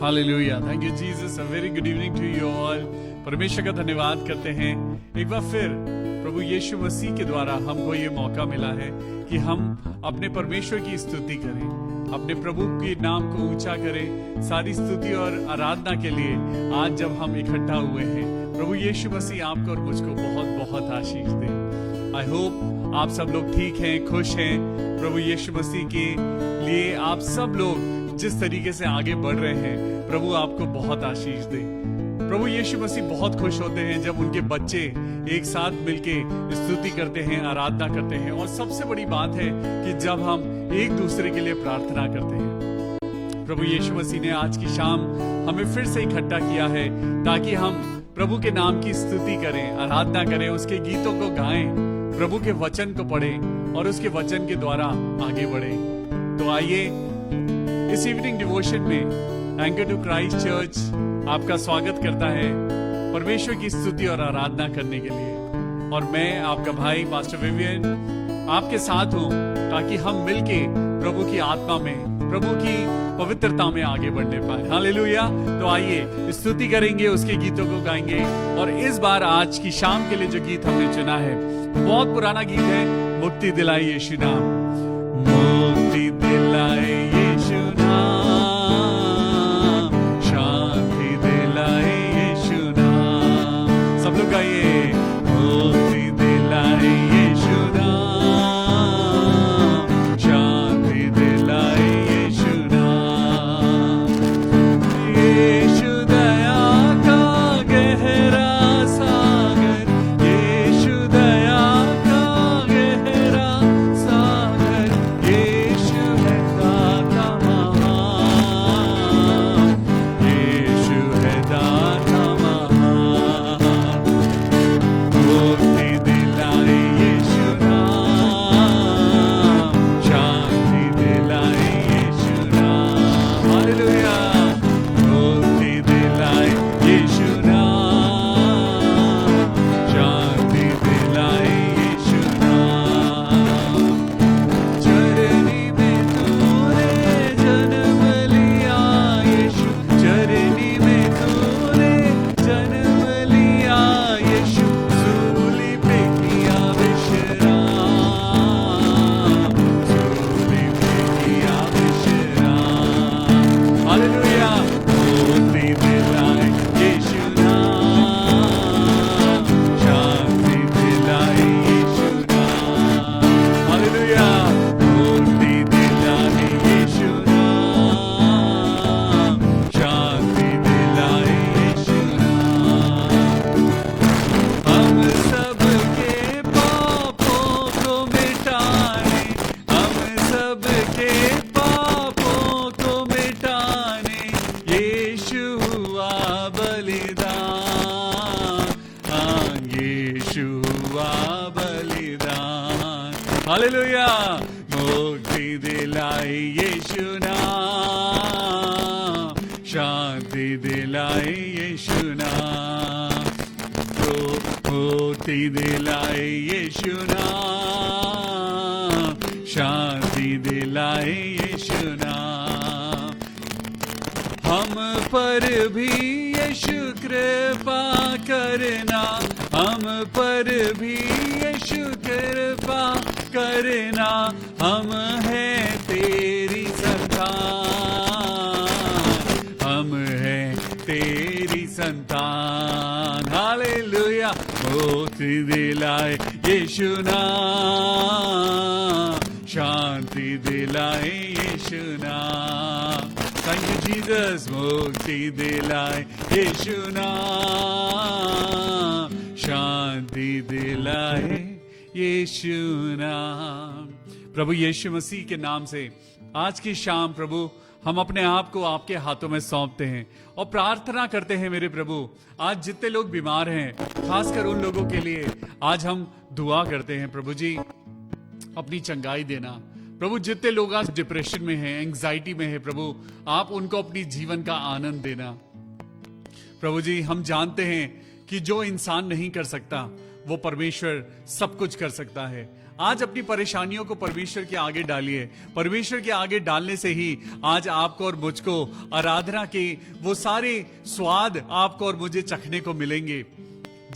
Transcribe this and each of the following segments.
Hallelujah, thank you Jesus. A very good evening to you all. परमेश्वर का धन्यवाद करते हैं एक बार फिर प्रभु यीशु मसीह के द्वारा हमको ये मौका मिला है कि हम अपने परमेश्वर की स्तुति करें, अपने प्रभु के नाम को ऊंचा करें। सारी स्तुति और आराधना के लिए आज जब हम इकट्ठा हुए हैं, प्रभु यीशु मसीह आपको और मुझको बहुत बहुत आशीष दे। आई होप आप सब लोग ठीक हैं, खुश हैं। प्रभु यीशु मसीह के लिए आप सब लोग जिस तरीके से आगे बढ़ रहे हैं, प्रभु आपको बहुत आशीष दे। प्रभु यीशु मसीह बहुत खुश होते हैं जब उनके बच्चे एक साथ मिलके स्तुति करते हैं, आराधना करते हैं। और सबसे बड़ी बात है कि जब हम एक दूसरे के लिए प्रार्थना करते हैं। प्रभु यीशु मसीह ने आज की शाम हमें फिर से इकट्ठा किया है ताकि हम प्रभु के नाम की स्तुति करें, आराधना करें, उसके गीतों को गाएं, प्रभु के वचन को पढ़ें और उसके वचन के द्वारा आगे बढ़ें। तो आइए इस इवनिंग डिवोशन में एंकर टू क्राइस्ट चर्च आपका स्वागत करता है परमेश्वर की स्तुति और आराधना करने के लिए। और मैं आपका भाई पास्टर विवियन आपके साथ हूं ताकि हम मिलके प्रभु की आत्मा में, प्रभु की पवित्रता में आगे बढ़ने पाए। हालेलुया। तो आइए स्तुति करेंगे, उसके गीतों को गाएंगे। और इस बार आज की शाम के लिए जो गीत हमने चुना है, बहुत पुराना गीत है, मुक्ति दिलाए यीशु नाम। मुक्ति दिलाए यीशु नाम, शांति दिलाए यीशु नाम। सब लोग गाइए, मुक्ति दिलाए यीशु नाम, शांति दिलाए यीशु नाम। यीशु दया का गहरा सागर, यीशु दया का गहरा सागर, यीशु है दाता महान, यीशु है दाता महान। मुक्ति दिलाए यीशु नाम, शांति दिलाए यीशु नाम। हालेलुया। मुक्ति दिलाए यीशु नाम, शांति दिलाए यीशु नाम। चरनी में तूने जन्म लिया यीशु, चरनी में तूने जन्म लिया यीशु, सूली पे किया विश्राम, सूली पे किया विश्राम। हालेलुया। मुक्ति दिलाए यीशु नाम, शांति दिलाए यीशु नाम। हालेलुया। मुक्ति दिलाए यीशु नाम, शांति दिलाए यीशु नाम। हम सबके पापों को मिटाने, हम सबके पापों को मिटाने यीशु हुआ बलिदान, हाँ यीशु हुआ बलिदान। हालेलुया। मुक्ति दिलाए यीशु नाम, शांति दिलाए यीशु नाम। तो मुक्ति दिलाए यीशु नाम, शांति दिलाए यीशु नाम। हम पर भी यीशु कृपा करना, हम पर भी यीशु कृपा करना, हम हैं तेरी संतान, हम हैं तेरी संतान। हालेलुया। मुक्ति दिलाए यीशु नाम, शांति दिलाए यीशु नाम। Thank you Jesus. मुक्ति दिलाए यीशु नाम, शांति दिलाए यीशु नाम। प्रभु यीशु मसीह के नाम से आज की शाम प्रभु हम अपने आप को आपके हाथों में सौंपते हैं और प्रार्थना करते हैं मेरे प्रभु, आज जितने लोग बीमार हैं, खासकर उन लोगों के लिए आज हम दुआ करते हैं। प्रभु जी अपनी चंगाई देना। प्रभु जितने लोग आज डिप्रेशन में हैं, एंग्जाइटी में हैं, प्रभु आप उनको अपनी जीवन का आनंद देना। प्रभु जी हम जानते हैं कि जो इंसान नहीं कर सकता वो परमेश्वर सब कुछ कर सकता है। आज अपनी परेशानियों को परमेश्वर के आगे डालिए। परमेश्वर के आगे डालने से ही आज आपको और मुझको आराधना के वो सारे स्वाद आपको और मुझे चखने को मिलेंगे।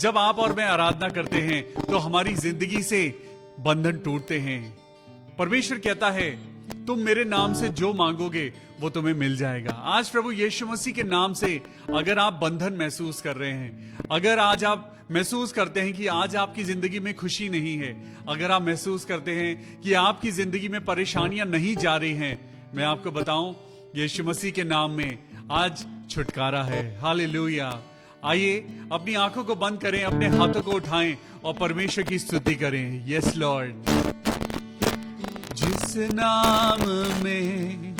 जब आप और मैं आराधना करते हैं तो हमारी जिंदगी से बंधन टूटते हैं। परमेश्वर कहता है तुम मेरे नाम से जो मांगोगे वो तुम्हें मिल जाएगा। आज प्रभु यीशु मसीह के नाम से अगर आप बंधन महसूस कर रहे हैं, अगर आज आप महसूस करते हैं कि आज आपकी जिंदगी में खुशी नहीं है, अगर आप महसूस करते हैं कि आपकी जिंदगी में परेशानियां नहीं जा रही हैं, मैं आपको बताऊं यीशु मसीह के नाम में आज छुटकारा है। हालेलुया। आइए अपनी आंखों को बंद करें, अपने हाथों को उठाएं और परमेश्वर की स्तुति करें। Yes Lord. जिस नाम में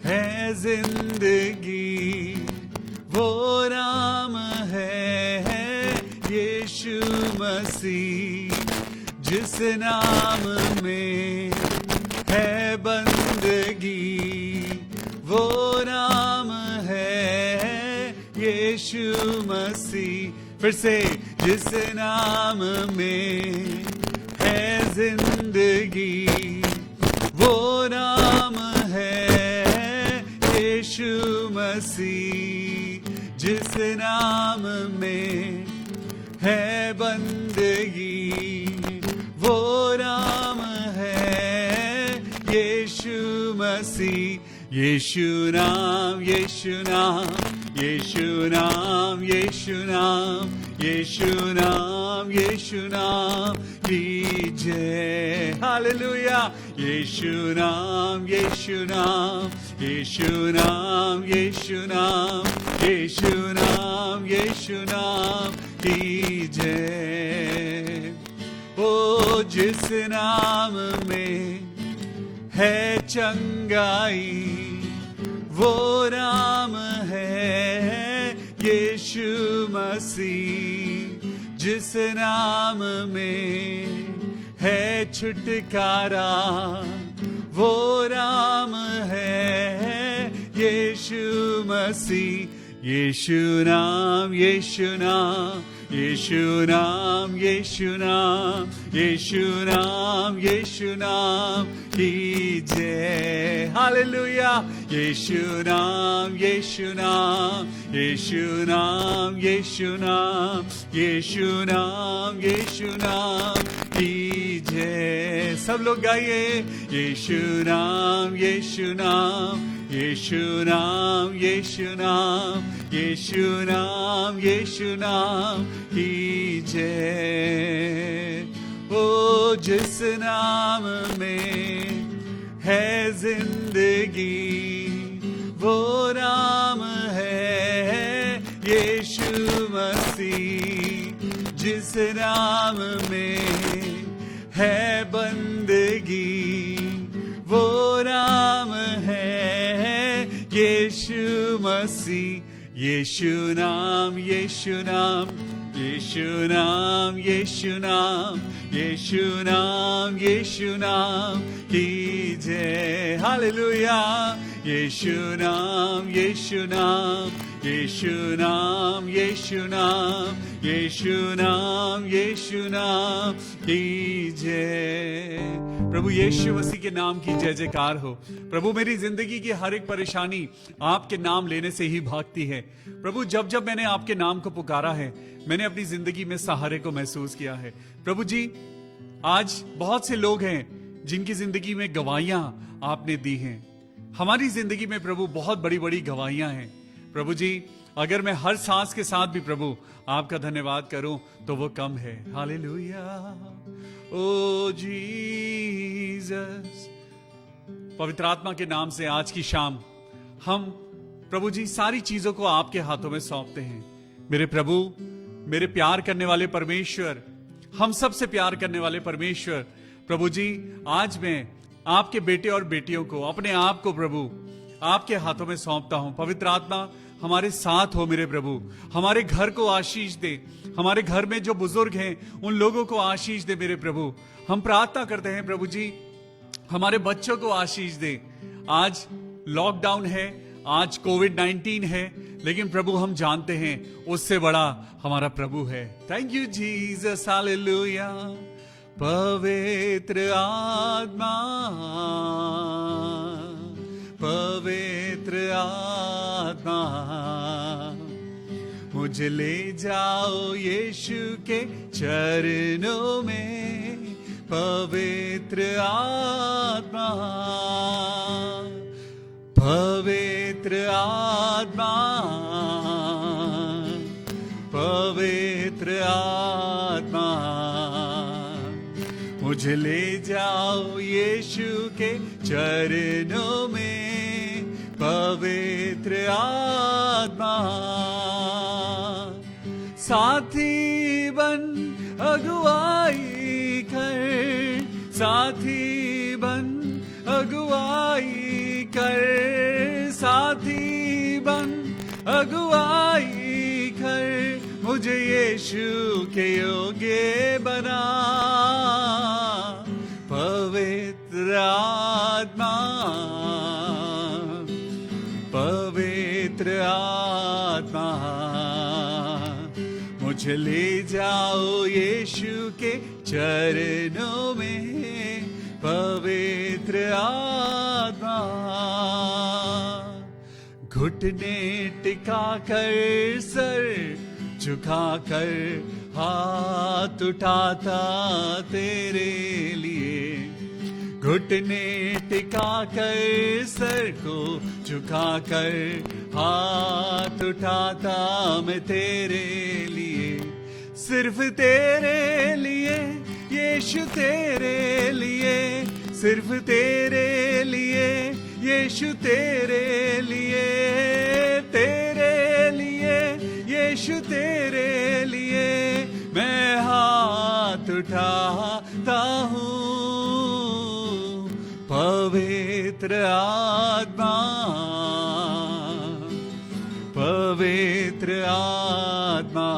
है जिंदगी वो नाम है यीशु मसीह। जिस नाम में है बंदगी वो नाम है यीशु मसीह। फिर से, जिस नाम में है जिंदगी वो नाम है यीशु मसीह। जिस नाम में है बंदगी वो नाम है यीशु मसीह। यीशु नाम, यीशु नाम, यीशु नाम, यीशु नाम, यीशु नाम, यीशु नाम की जय। हालेलुया। यीशु नाम, यीशु नाम, यीशु नाम, यीशु नाम, यीशु नाम, यीशु नाम की जय। ओ जिस नाम में है चंगाई वो नाम है यीशु मसीह। जिस नाम में है छुटकारा वो नाम है यीशु मसीह। यीशु नाम, यीशु नाम, यीशु नाम, यीशु नाम, यीशु नाम, यीशु नाम की जय। हालेलुया। यीशु नाम, यीशु नाम, यीशु नाम, यीशु नाम, यीशु नाम, यीशु नाम की जय। सब लोग गाइए। यीशु नाम, यीशु नाम, यीशु नाम, यीशु नाम, यीशु नाम, यीशु नाम की जय। ओ जिस नाम में है जिंदगी वो नाम है यीशु मसीह। जिस नाम में है बंदगी वो नाम है यीशु मसीह। यीशु नाम, यीशु नाम, यीशु नाम, यीशु नाम, यीशु नाम, यीशु नाम की जय। हालेलुया। यीशु नाम, यीशु नाम, यीशु नाम, यीशु नाम, यीशु नाम, यीशु नाम की जय। प्रभु यीशु मसीह के नाम की जय जयकार हो। प्रभु मेरी जिंदगी की हर एक परेशानी आपके नाम लेने से ही भागती है। प्रभु जब जब मैंने आपके नाम को पुकारा है मैंने अपनी जिंदगी में सहारे को महसूस किया है। प्रभु जी आज बहुत से लोग हैं जिनकी जिंदगी में गवाहियां आपने दी हैं। हमारी जिंदगी में प्रभु बहुत बड़ी बड़ी गवाहियां हैं। प्रभु जी अगर मैं हर सांस के साथ भी प्रभु आपका धन्यवाद करूं तो वो कम है। हालेलुया। ओ जीसस। पवित्र आत्मा के नाम से आज की शाम हम प्रभु जी सारी चीजों को आपके हाथों में सौंपते हैं। मेरे प्रभु, मेरे प्यार करने वाले परमेश्वर, हम सब से प्यार करने वाले परमेश्वर, प्रभु जी आज मैं आपके बेटे और बेटियों को, अपने आप को प्रभु आपके हाथों में सौंपता हूं। पवित्र आत्मा हमारे साथ हो मेरे प्रभु, हमारे घर को आशीष दे, हमारे घर में जो बुजुर्ग हैं उन लोगों को आशीष दे मेरे प्रभु। हम प्रार्थना करते हैं प्रभु जी हमारे बच्चों को आशीष दे। आज लॉकडाउन है, आज कोविड-19 है, लेकिन प्रभु हम जानते हैं उससे बड़ा हमारा प्रभु है। Thank you Jesus. हालेलुया। पवित्र आत्मा, पवित्र आत्मा, मुझे ले जाओ यीशु के चरणों में। पवित्र आत्मा, पवित्र आत्मा, पवित्र आत्मा, मुझे ले जाओ यीशु के चरणों में। पवित्र आत्मा, साथी बन अगुवाई कर, साथी बन अगुवाई कर, साथी बन अगुवाई कर, मुझे यीशु के योग्य बना। पवित्र आत्मा, पवित्र आत्मा, मुझे ले जाओ यीशु के चरणों में। पवित्र आत्मा, घुटने टिका कर, सर झुका कर, हाथ उठाता तेरे लिए। घुटने टिका कर, सर को झुका कर, हाथ उठाता मैं तेरे लिए। सिर्फ तेरे लिए यीशु, तेरे लिए, सिर्फ तेरे लिए यीशु, तेरे लिए, तेरे लिए यीशु, तेरे लिए मैं हाथ उठाता हूँ। पवित्र आत्मा, पवित्र आत्मा,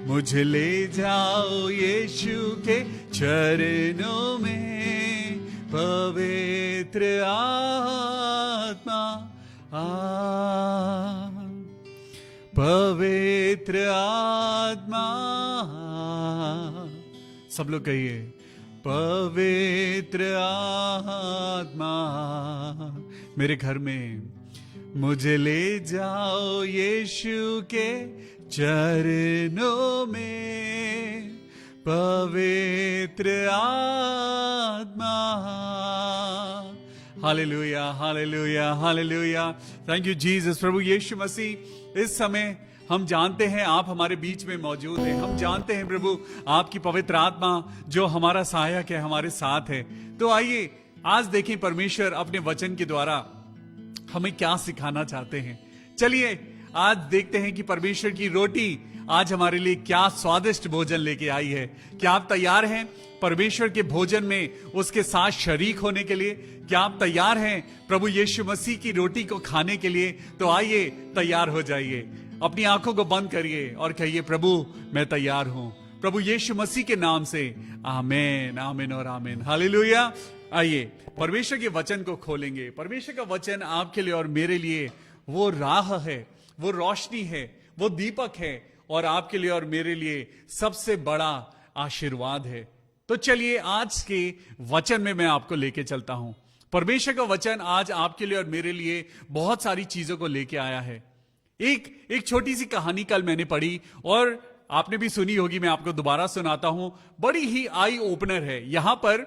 मुझे ले जाओ यीशु के चरणों में। पवित्र आत्मा, पवित्र आत्मा, सब लोग कहिए पवित्र आत्मा, मेरे घर में मुझे ले जाओ यीशु के चरणों में। पवित्र आत्मा, hallelujah, hallelujah, hallelujah. Thank you Jesus. प्रभु यीशु मसीह, इस समय हम जानते हैं आप हमारे बीच में मौजूद हैं। हम जानते हैं प्रभु आपकी पवित्र आत्मा जो हमारा सहायक है, हमारे साथ है। तो आइए आज देखें परमेश्वर अपने वचन के द्वारा हमें क्या सिखाना चाहते हैं। चलिए आज देखते हैं कि परमेश्वर की रोटी आज हमारे लिए क्या स्वादिष्ट भोजन लेके आई है। क्या आप तैयार हैं परमेश्वर के भोजन में उसके साथ शरीक होने के लिए? क्या आप तैयार हैं प्रभु यीशु मसीह की रोटी को खाने के लिए? तो आइए तैयार हो जाइए, अपनी आंखों को बंद करिए और कहिए प्रभु मैं तैयार हूं, प्रभु यीशु मसीह के नाम से। आमीन, आमीन और आमीन। हालेलुया। आइए परमेश्वर के वचन को खोलेंगे। परमेश्वर का वचन आपके लिए और मेरे लिए वो राह है, वो रोशनी है, वो दीपक है और आपके लिए और मेरे लिए सबसे बड़ा आशीर्वाद है। तो चलिए आज के वचन में मैं आपको लेके चलता हूं। परमेश्वर का वचन आज आपके लिए और मेरे लिए बहुत सारी चीजों को लेके आया है। एक छोटी सी कहानी कल मैंने पढ़ी और आपने भी सुनी होगी, मैं आपको दोबारा सुनाता हूं। बड़ी ही आई ओपनर है। यहां पर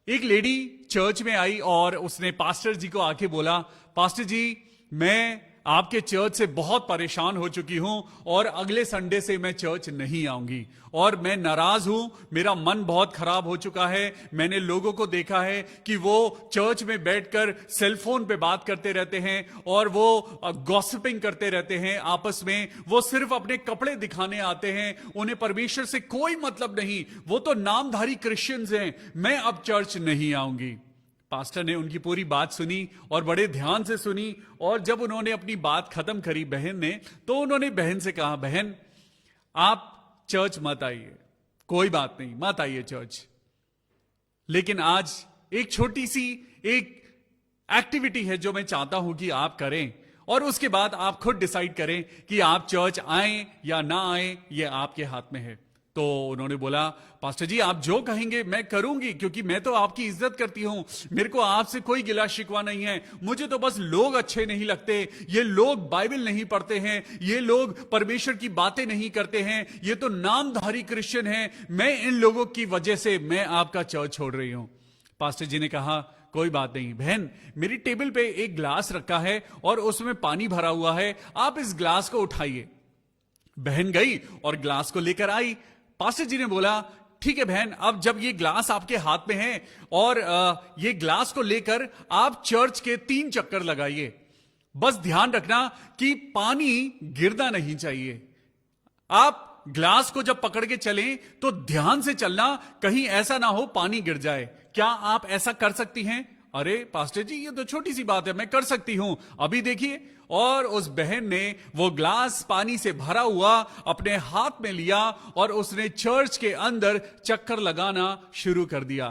एक लेडी चर्च में आई और उसने पास्टर जी को आके बोला, पास्टर जी मैं आपके चर्च से बहुत परेशान हो चुकी हूं और अगले संडे से मैं चर्च नहीं आऊंगी और मैं नाराज हूं, मेरा मन बहुत खराब हो चुका है। मैंने लोगों को देखा है कि वो चर्च में बैठकर सेलफोन पे बात करते रहते हैं और वो गॉसिपिंग करते रहते हैं आपस में। वो सिर्फ अपने कपड़े दिखाने आते हैं, उन्हें परमेश्वर से कोई मतलब नहीं। वो तो नामधारी क्रिश्चियंस हैं। मैं अब चर्च नहीं आऊंगी। पास्टर ने उनकी पूरी बात सुनी और बड़े ध्यान से सुनी और जब उन्होंने अपनी बात खत्म करी बहन ने, तो उन्होंने बहन से कहा, बहन आप चर्च मत आइए, कोई बात नहीं, मत आइए चर्च, लेकिन आज एक छोटी सी एक एक्टिविटी है जो मैं चाहता हूं कि आप करें और उसके बाद आप खुद डिसाइड करें कि आप चर्च आएं या ना आएं, यह आपके हाथ में है। तो उन्होंने बोला, पास्टर जी आप जो कहेंगे मैं करूंगी, क्योंकि मैं तो आपकी इज्जत करती हूं, मेरे को आपसे कोई गिला शिकवा नहीं है, मुझे तो बस लोग अच्छे नहीं लगते, ये लोग बाइबल नहीं पढ़ते हैं, ये लोग परमेश्वर की बातें नहीं करते हैं, ये तो नामधारी क्रिश्चियन हैं, मैं इन लोगों की वजह से मैं आपका चर्च छोड़ रही हूं। पास्टर जी ने कहा, कोई बात नहीं बहन, मेरी टेबल पे एक ग्लास रखा है और उसमें पानी भरा हुआ है, आप इस ग्लास को उठाइए। बहन गई और ग्लास को लेकर आई। पास्टर जी ने बोला, ठीक है बहन, अब जब ये ग्लास आपके हाथ में है और ये ग्लास को लेकर आप चर्च के 3 चक्कर लगाइए, बस ध्यान रखना कि पानी गिरना नहीं चाहिए। आप ग्लास को जब पकड़ के चलें तो ध्यान से चलना, कहीं ऐसा ना हो पानी गिर जाए। क्या आप ऐसा कर सकती हैं? अरे पास्टर जी ये तो छोटी सी बात है, मैं कर सकती हूं, अभी देखिए। और उस बहन ने वो ग्लास पानी से भरा हुआ अपने हाथ में लिया और उसने चर्च के अंदर चक्कर लगाना शुरू कर दिया।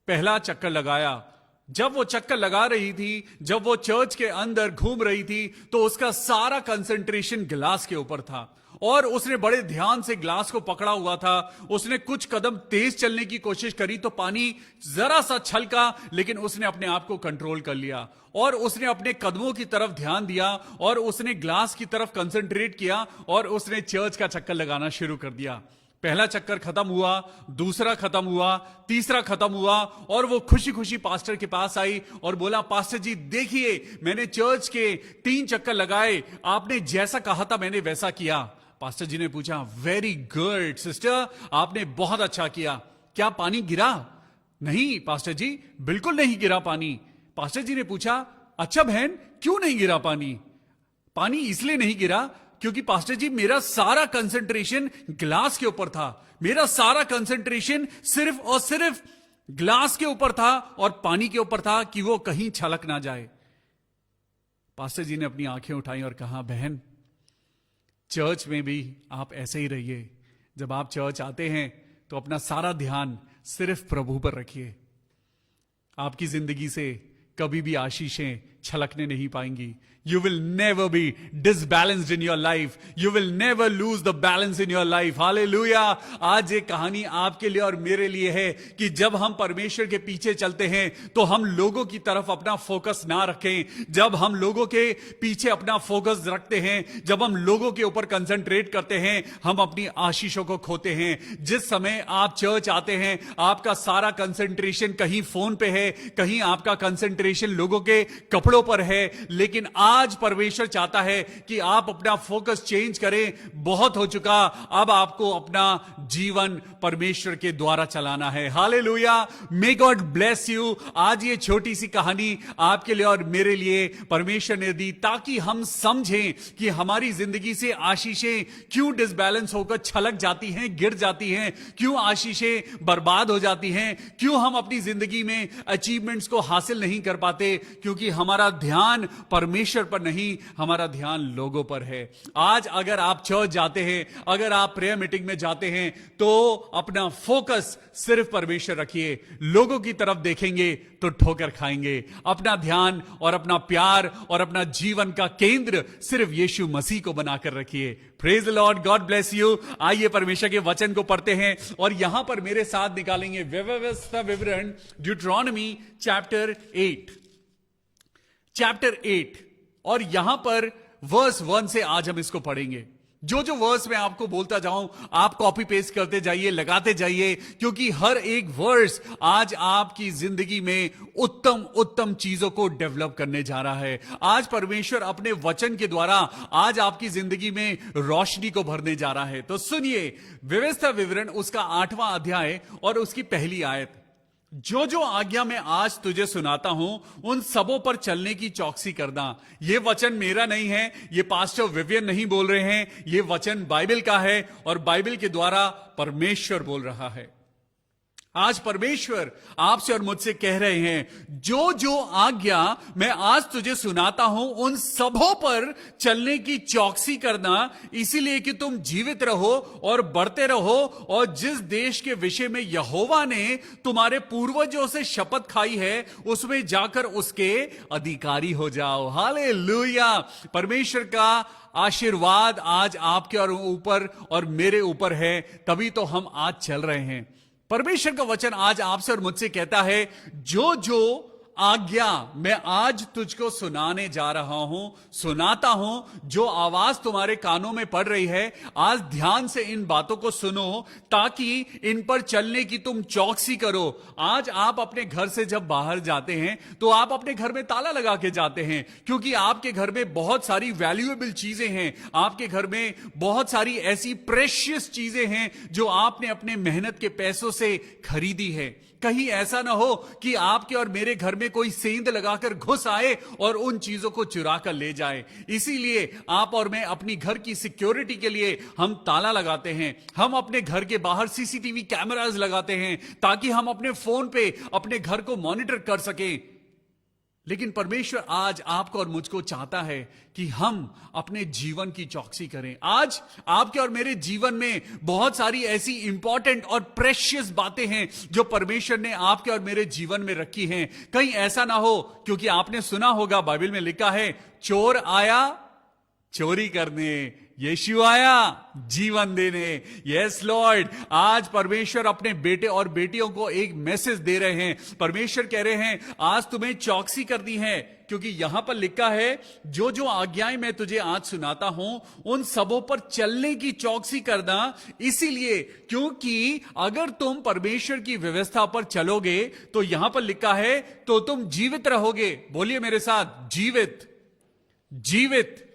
पहला चक्कर लगाया। जब वो चक्कर लगा रही थी, जब वो चर्च के अंदर घूम रही थी, तो उसका सारा कंसंट्रेशन ग्लास के ऊपर था और उसने बड़े ध्यान से ग्लास को पकड़ा हुआ था। उसने कुछ कदम तेज चलने की कोशिश करी तो पानी जरा सा छलका, लेकिन उसने अपने आप को कंट्रोल कर लिया और उसने अपने कदमों की तरफ ध्यान दिया और उसने ग्लास की तरफ कंसंट्रेट किया और उसने चर्च का चक्कर लगाना शुरू कर दिया। पहला चक्कर खत्म हुआ, दूसरा खत्म हुआ, तीसरा खत्म हुआ और वो खुशी खुशी पास्टर के पास आई और बोला, पास्टर जी देखिए मैंने चर्च के 3 चक्कर लगाए, आपने जैसा कहा था मैंने वैसा किया। पास्टर जी ने पूछा, वेरी गुड सिस्टर, आपने बहुत अच्छा किया। क्या पानी गिरा? नहीं पास्टर जी, बिल्कुल नहीं गिरा पानी। पास्टर जी ने पूछा, अच्छा बहन क्यों नहीं गिरा पानी? पानी इसलिए नहीं गिरा क्योंकि पास्टर जी मेरा सारा कंसंट्रेशन ग्लास के ऊपर था, मेरा सारा कंसंट्रेशन सिर्फ और सिर्फ ग्लास के ऊपर था और पानी के ऊपर था कि वो कहीं छलक ना जाए। पास्टर जी ने अपनी आंखें उठाई और कहा, बहन चर्च में भी आप ऐसे ही रहिए। जब आप चर्च आते हैं तो अपना सारा ध्यान सिर्फ प्रभु पर रखिए। आपकी जिंदगी से कभी भी आशीषें छलकने नहीं पाएंगी। You will never be disbalanced in your life. You will never lose the balance in your life. Hallelujah. आज ये कहानी आपके लिए और मेरे लिए है कि जब हम परमेश्वर के पीछे चलते हैं तो हम लोगों की तरफ अपना फोकस ना रखें। जब हम लोगों के पीछे अपना फोकस रखते हैं, जब हम लोगों के ऊपर कंसंट्रेट करते हैं, हम अपनी आशीषों को खोते हैं। जिस समय आप चर्च आते हैं, आपका सारा कंसंट्रेशन कहीं फोन पे है, कहीं आपका कंसंट्रेशन लोगों के कपड़ों पर है, लेकिन आज परमेश्वर चाहता है कि आप अपना फोकस चेंज करें। बहुत हो चुका, अब आपको अपना जीवन परमेश्वर के द्वारा चलाना है। Hallelujah, may God bless you. आज ये छोटी सी कहानी आपके लिए और मेरे लिए परमेश्वर ने दी ताकि हम समझें कि हमारी जिंदगी से आशीषें क्यों डिसबैलेंस होकर छलक जाती हैं, गिर जाती हैं, क्यों आशीषें बर्बाद हो जाती हैं, क्यों हम अपनी जिंदगी में अचीवमेंट्स को हासिल नहीं कर पाते, क्योंकि हमारा ध्यान परमेश्वर पर नहीं, हमारा ध्यान लोगों पर है। आज अगर आप चर्च जाते हैं, अगर आप प्रेयर मीटिंग में जाते हैं, तो अपना फोकस सिर्फ परमेश्वर रखिए। लोगों की तरफ देखेंगे तो ठोकर खाएंगे। अपना ध्यान और अपना प्यार और अपना जीवन का केंद्र सिर्फ यीशु मसीह को बनाकर रखिए। Praise the Lord, God bless you. आइए परमेश्वर के वचन को पढ़ते हैं और यहां पर मेरे साथ निकालेंगे व्यवस्था विवरण ड्यूटरॉनमी चैप्टर 8 और यहां पर वर्स 1 से आज हम इसको पढ़ेंगे। जो जो वर्स मैं आपको बोलता जाऊं, आप कॉपी पेस्ट करते जाइए, लगाते जाइए, क्योंकि हर एक वर्स आज आपकी जिंदगी में उत्तम उत्तम चीजों को डेवलप करने जा रहा है। आज परमेश्वर अपने वचन के द्वारा आज आपकी जिंदगी में रोशनी को भरने जा रहा है। तो सुनिए, व्यवस्था विवरण उसका 8वां अध्याय और उसकी पहली आयत। जो जो आज्ञा मैं आज तुझे सुनाता हूं, उन सबों पर चलने की चौकसी करना। यह वचन मेरा नहीं है, यह पास्टर विवियन नहीं बोल रहे हैं, यह वचन बाइबल का है और बाइबल के द्वारा परमेश्वर बोल रहा है। आज परमेश्वर आपसे और मुझसे कह रहे हैं, जो जो आज्ञा मैं आज तुझे सुनाता हूं उन सबों पर चलने की चौकसी करना, इसीलिए कि तुम जीवित रहो और बढ़ते रहो, और जिस देश के विषय में यहोवा ने तुम्हारे पूर्वजों से शपथ खाई है उसमें जाकर उसके अधिकारी हो जाओ। हालेलुया। परमेश्वर का आशीर्वाद आज आपके और ऊपर और मेरे ऊपर है, तभी तो हम आज चल रहे हैं। परमेश्वर का वचन आज आपसे और मुझसे कहता है, जो जो आज्ञा मैं आज तुझको सुनाने जा रहा हूं, सुनाता हूं, जो आवाज तुम्हारे कानों में पड़ रही है, आज ध्यान से इन बातों को सुनो ताकि इन पर चलने की तुम चौकसी करो। आज आप अपने घर से जब बाहर जाते हैं तो आप अपने घर में ताला लगा के जाते हैं, क्योंकि आपके घर में बहुत सारी वैल्यूएबल चीजें हैं, आपके घर में बहुत सारी ऐसी प्रेशियस चीजें हैं जो आपने अपने मेहनत के पैसों से खरीदी है। कहीं ऐसा ना हो कि आपके और मेरे घर में कोई सेंध लगाकर घुस आए और उन चीजों को चुरा कर ले जाए। इसीलिए आप और मैं अपनी घर की सिक्योरिटी के लिए हम ताला लगाते हैं, हम अपने घर के बाहर सीसीटीवी कैमरास लगाते हैं ताकि हम अपने फोन पे अपने घर को मॉनिटर कर सकें। लेकिन परमेश्वर आज आपको और मुझको चाहता है कि हम अपने जीवन की चौकसी करें। आज आपके और मेरे जीवन में बहुत सारी ऐसी इंपॉर्टेंट और प्रेशियस बातें हैं जो परमेश्वर ने आपके और मेरे जीवन में रखी हैं। कहीं ऐसा ना हो, क्योंकि आपने सुना होगा बाइबल में लिखा है, चोर आया चोरी करने, यीशु आया जीवन देने। यस लॉर्ड, आज परमेश्वर अपने बेटे और बेटियों को एक मैसेज दे रहे हैं। परमेश्वर कह रहे हैं, आज तुम्हें चौकसी करनी है, क्योंकि यहां पर लिखा है, जो जो आज्ञाएं मैं तुझे आज सुनाता हूं उन सबों पर चलने की चौकसी करना। इसीलिए क्योंकि अगर तुम परमेश्वर की व्यवस्था पर चलोगे तो यहां पर लिखा है, तो तुम जीवित रहोगे। बोलिए मेरे साथ, जीवित, जीवित,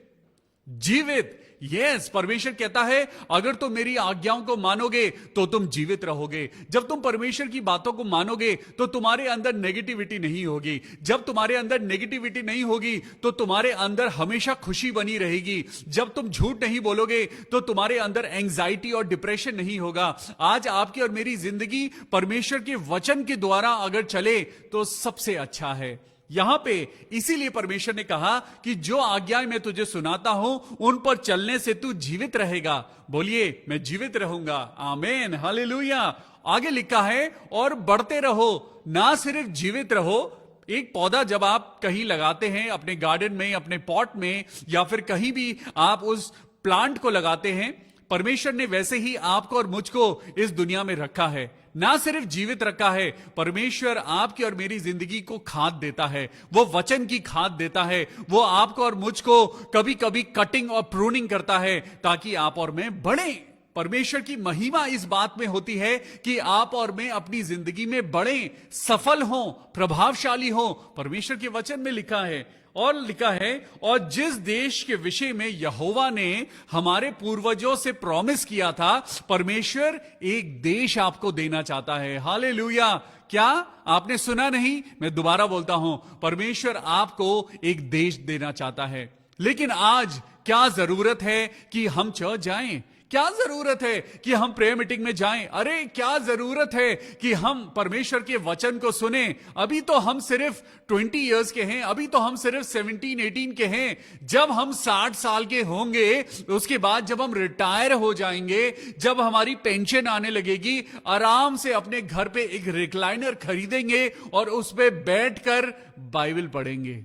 जीवित। यस, परमेश्वर कहता है, अगर तुम मेरी आज्ञाओं को मानोगे तो तुम जीवित रहोगे। जब तुम परमेश्वर की बातों को मानोगे तो तुम्हारे अंदर नेगेटिविटी नहीं होगी। जब तुम्हारे अंदर नेगेटिविटी नहीं होगी तो तुम्हारे अंदर हमेशा खुशी बनी रहेगी। जब तुम झूठ नहीं बोलोगे तो तुम्हारे अंदर एंजाइटी और डिप्रेशन नहीं होगा। आज आपकी और मेरी जिंदगी परमेश्वर के वचन के द्वारा अगर चले तो सबसे अच्छा है। यहां पे इसीलिए परमेश्वर ने कहा कि जो आज्ञाएं मैं तुझे सुनाता हूं उन पर चलने से तू जीवित रहेगा। बोलिए, मैं जीवित रहूंगा। आमीन, हालेलुया। आगे लिखा है, और बढ़ते रहो। ना सिर्फ जीवित रहो, एक पौधा जब आप कहीं लगाते हैं, अपने गार्डन में, अपने पॉट में, या फिर कहीं भी आप उस प्लांट को लगाते हैं, परमेश्वर ने वैसे ही आपको और मुझको इस दुनिया में रखा है। ना सिर्फ जीवित रखा है, परमेश्वर आपकी और मेरी जिंदगी को खाद देता है, वो वचन की खाद देता है। वो आपको और मुझको कभी कभी कटिंग और प्रूनिंग करता है ताकि आप और मैं बढ़े। परमेश्वर की महिमा इस बात में होती है कि आप और मैं अपनी जिंदगी में बढ़े, सफल हों, प्रभावशाली हों। परमेश्वर के वचन में लिखा है, और लिखा है, और जिस देश के विषय में यहोवा ने हमारे पूर्वजों से प्रॉमिस किया था, परमेश्वर एक देश आपको देना चाहता है। हालेलुया। क्या आपने सुना नहीं? मैं दोबारा बोलता हूं, परमेश्वर आपको एक देश देना चाहता है। लेकिन आज क्या जरूरत है कि हम चर्च जाएं? क्या जरूरत है कि हम प्रेयर मीटिंग में जाएं? अरे क्या जरूरत है कि हम परमेश्वर के वचन को सुने? अभी तो हम सिर्फ 20 इयर्स के हैं, अभी तो हम सिर्फ 17-18 के हैं। जब हम 60 साल के होंगे, उसके बाद जब हम रिटायर हो जाएंगे, जब हमारी पेंशन आने लगेगी, आराम से अपने घर पे एक रिक्लाइनर खरीदेंगे और उस पे बैठकर बाइबल पढ़ेंगे।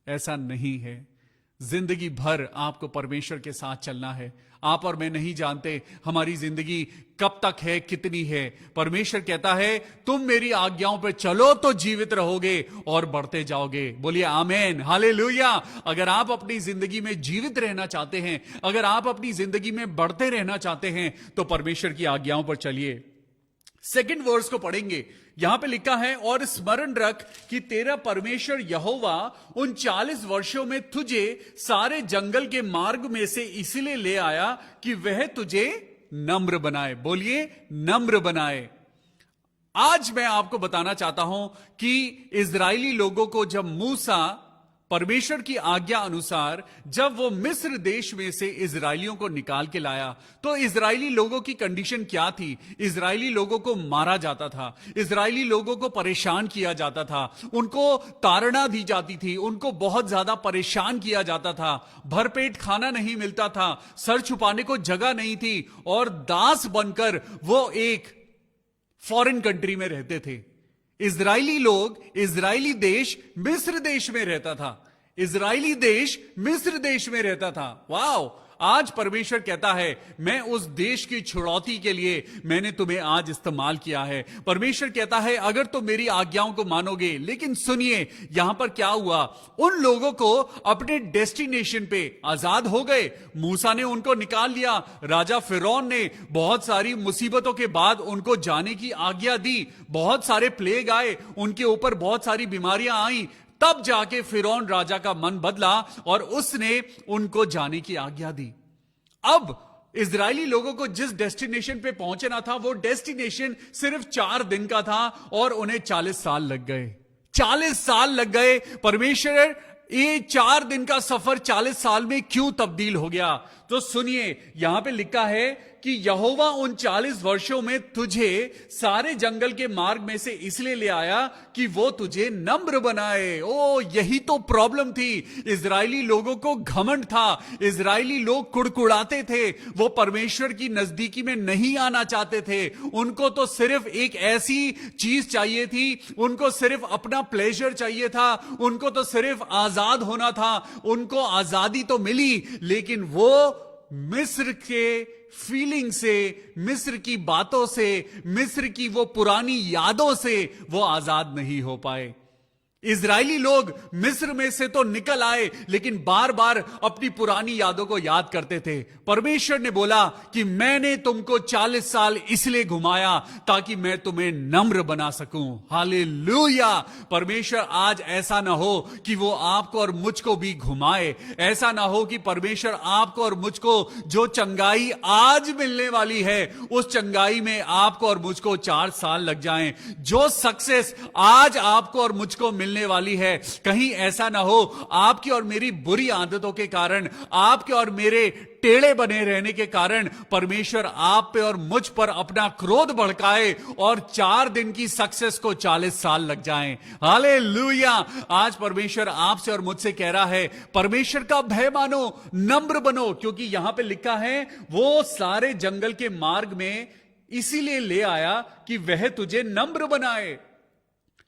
ऐसा नहीं है। जिंदगी भर आपको परमेश्वर के साथ चलना है। आप और मैं नहीं जानते हमारी जिंदगी कब तक है, कितनी है। परमेश्वर कहता है, तुम मेरी आज्ञाओं पर चलो तो जीवित रहोगे और बढ़ते जाओगे। बोलिए आमीन, हालेलुया। अगर आप अपनी जिंदगी में जीवित रहना चाहते हैं, अगर आप अपनी जिंदगी में बढ़ते रहना चाहते हैं, तो परमेश्वर की आज्ञाओं पर चलिए। सेकंड वर्स को पढ़ेंगे। यहां पे लिखा है, और स्मरण रख कि तेरा परमेश्वर यहोवा उन 40 वर्षों में तुझे सारे जंगल के मार्ग में से इसलिए ले आया कि वह तुझे नम्र बनाए। बोलिए, नम्र बनाए। आज मैं आपको बताना चाहता हूं कि इजरायली लोगों को जब मूसा परमेश्वर की आज्ञा अनुसार जब वो मिस्र देश में से इजरायलियों को निकाल के लाया तो इजरायली लोगों की कंडीशन क्या थी? इजरायली लोगों को मारा जाता था, इजरायली लोगों को परेशान किया जाता था, उनको ताड़ना दी जाती थी, उनको बहुत ज्यादा परेशान किया जाता था, भरपेट खाना नहीं मिलता था, सर छुपाने को जगह नहीं थी और दास बनकर वो एक फॉरेन कंट्री में रहते थे। इजरायली लोग, इजरायली देश मिस्र देश में रहता था, इजरायली देश मिस्र देश में रहता था। वाओ! आज परमेश्वर कहता है मैं उस देश की छुड़ौती के लिए मैंने तुम्हें आज इस्तेमाल किया है। परमेश्वर कहता है अगर तुम मेरी आज्ञाओं को मानोगे। लेकिन सुनिए यहां पर क्या हुआ, उन लोगों को अपने डेस्टिनेशन पे आजाद हो गए। मूसा ने उनको निकाल लिया, राजा फिरौन ने बहुत सारी मुसीबतों के बाद उनको जाने की आज्ञा दी, बहुत सारे प्लेग आए, उनके ऊपर बहुत सारी बीमारियां आई, तब जाके फिरौन राजा का मन बदला और उसने उनको जाने की आज्ञा दी। अब इजरायली लोगों को जिस डेस्टिनेशन पे पहुंचना था वो डेस्टिनेशन सिर्फ 4 दिन का था और उन्हें 40 साल लग गए। 40 साल लग गए। परमेश्वर ये 4 दिन का सफर 40 साल में क्यों तब्दील हो गया? तो सुनिए यहां पे लिखा है कि यहोवा उन 40 वर्षों में तुझे सारे जंगल के मार्ग में से इसलिए ले आया कि वो तुझे नम्र बनाए। ओ, यही तो प्रॉब्लम थी। इजरायली लोगों को घमंड था, इजरायली लोग कुड़कुड़ाते थे, वो परमेश्वर की नजदीकी में नहीं आना चाहते थे। उनको तो सिर्फ एक ऐसी चीज चाहिए थी, उनको सिर्फ अपना प्लेजर चाहिए था, उनको तो सिर्फ आजाद होना था। उनको आजादी तो मिली लेकिन वो मिस्र के फीलिंग से, मिस्र की बातों से, मिस्र की वो पुरानी यादों से वो आजाद नहीं हो पाए। इजरायली लोग मिस्र में से तो निकल आए लेकिन बार बार अपनी पुरानी यादों को याद करते थे। परमेश्वर ने बोला कि मैंने तुमको 40 साल इसलिए घुमाया ताकि मैं तुम्हें नम्र बना सकूं। हालेलुया! परमेश्वर आज ऐसा ना हो कि वो आपको और मुझको भी घुमाए। ऐसा ना हो कि परमेश्वर आपको और मुझको जो चंगाई आज मिलने वाली है उस चंगाई में आपको और मुझको 4 साल लग जाएं। जो सक्सेस आज आपको और मुझको मिलने वाली है, कहीं ऐसा ना हो आपकी और मेरी बुरी आदतों के कारण, आपके और मेरे टेढ़े बने रहने के कारण परमेश्वर आप पे और मुझ पर अपना क्रोध भड़काए और 4 दिन की सक्सेस को 40 साल लग जाएं। हालेलुया! आज परमेश्वर आपसे और मुझसे कह रहा है परमेश्वर का भय मानो, नम्र बनो, क्योंकि यहां पे लिखा है वो सारे जंगल के मार्ग में इसीलिए ले आया कि वह तुझे नम्र बनाए।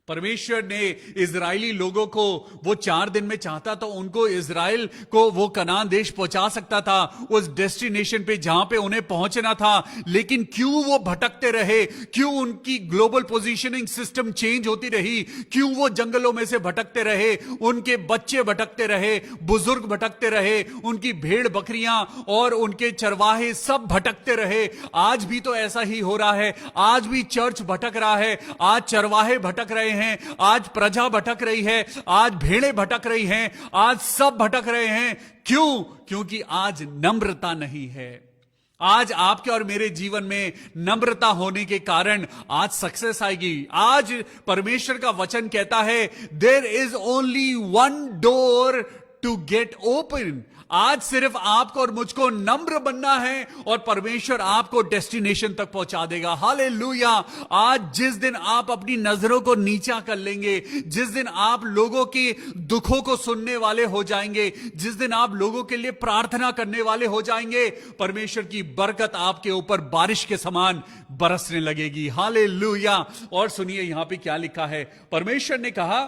परमेश्वर ने इजरायली लोगों को वो 4 दिन में चाहता तो उनको इजराइल को वो कनान देश पहुंचा सकता था, उस डेस्टिनेशन पे जहां पे उन्हें पहुंचना था। लेकिन क्यों वो भटकते रहे? क्यों उनकी ग्लोबल पोजीशनिंग सिस्टम चेंज होती रही? क्यों वो जंगलों में से भटकते रहे? उनके बच्चे भटकते रहे, बुजुर्ग भटकते रहे, उनकी भेड़ बकरियां और उनके चरवाहे सब भटकते रहे। आज भी तो ऐसा ही हो रहा है। आज भी चर्च भटक रहा है, आज चरवाहे भटक रहे हैं, आज प्रजा भटक रही है, आज भेड़ें भटक रही हैं, आज सब भटक रहे हैं। क्यों? क्योंकि आज नम्रता नहीं है। आज आपके और मेरे जीवन में नम्रता होने के कारण आज सक्सेस आएगी। आज परमेश्वर का वचन कहता है there is only one door to get open. आज सिर्फ आपको और मुझको नम्र बनना है और परमेश्वर आपको डेस्टिनेशन तक पहुंचा देगा। हालेलुया! आज जिस दिन आप अपनी नजरों को नीचा कर लेंगे, जिस दिन आप लोगों के दुखों को सुनने वाले हो जाएंगे, जिस दिन आप लोगों के लिए प्रार्थना करने वाले हो जाएंगे, परमेश्वर की बरकत आपके ऊपर बारिश के समान बरसने लगेगी। हालेलुया! और सुनिए यहां पे क्या लिखा है। परमेश्वर ने कहा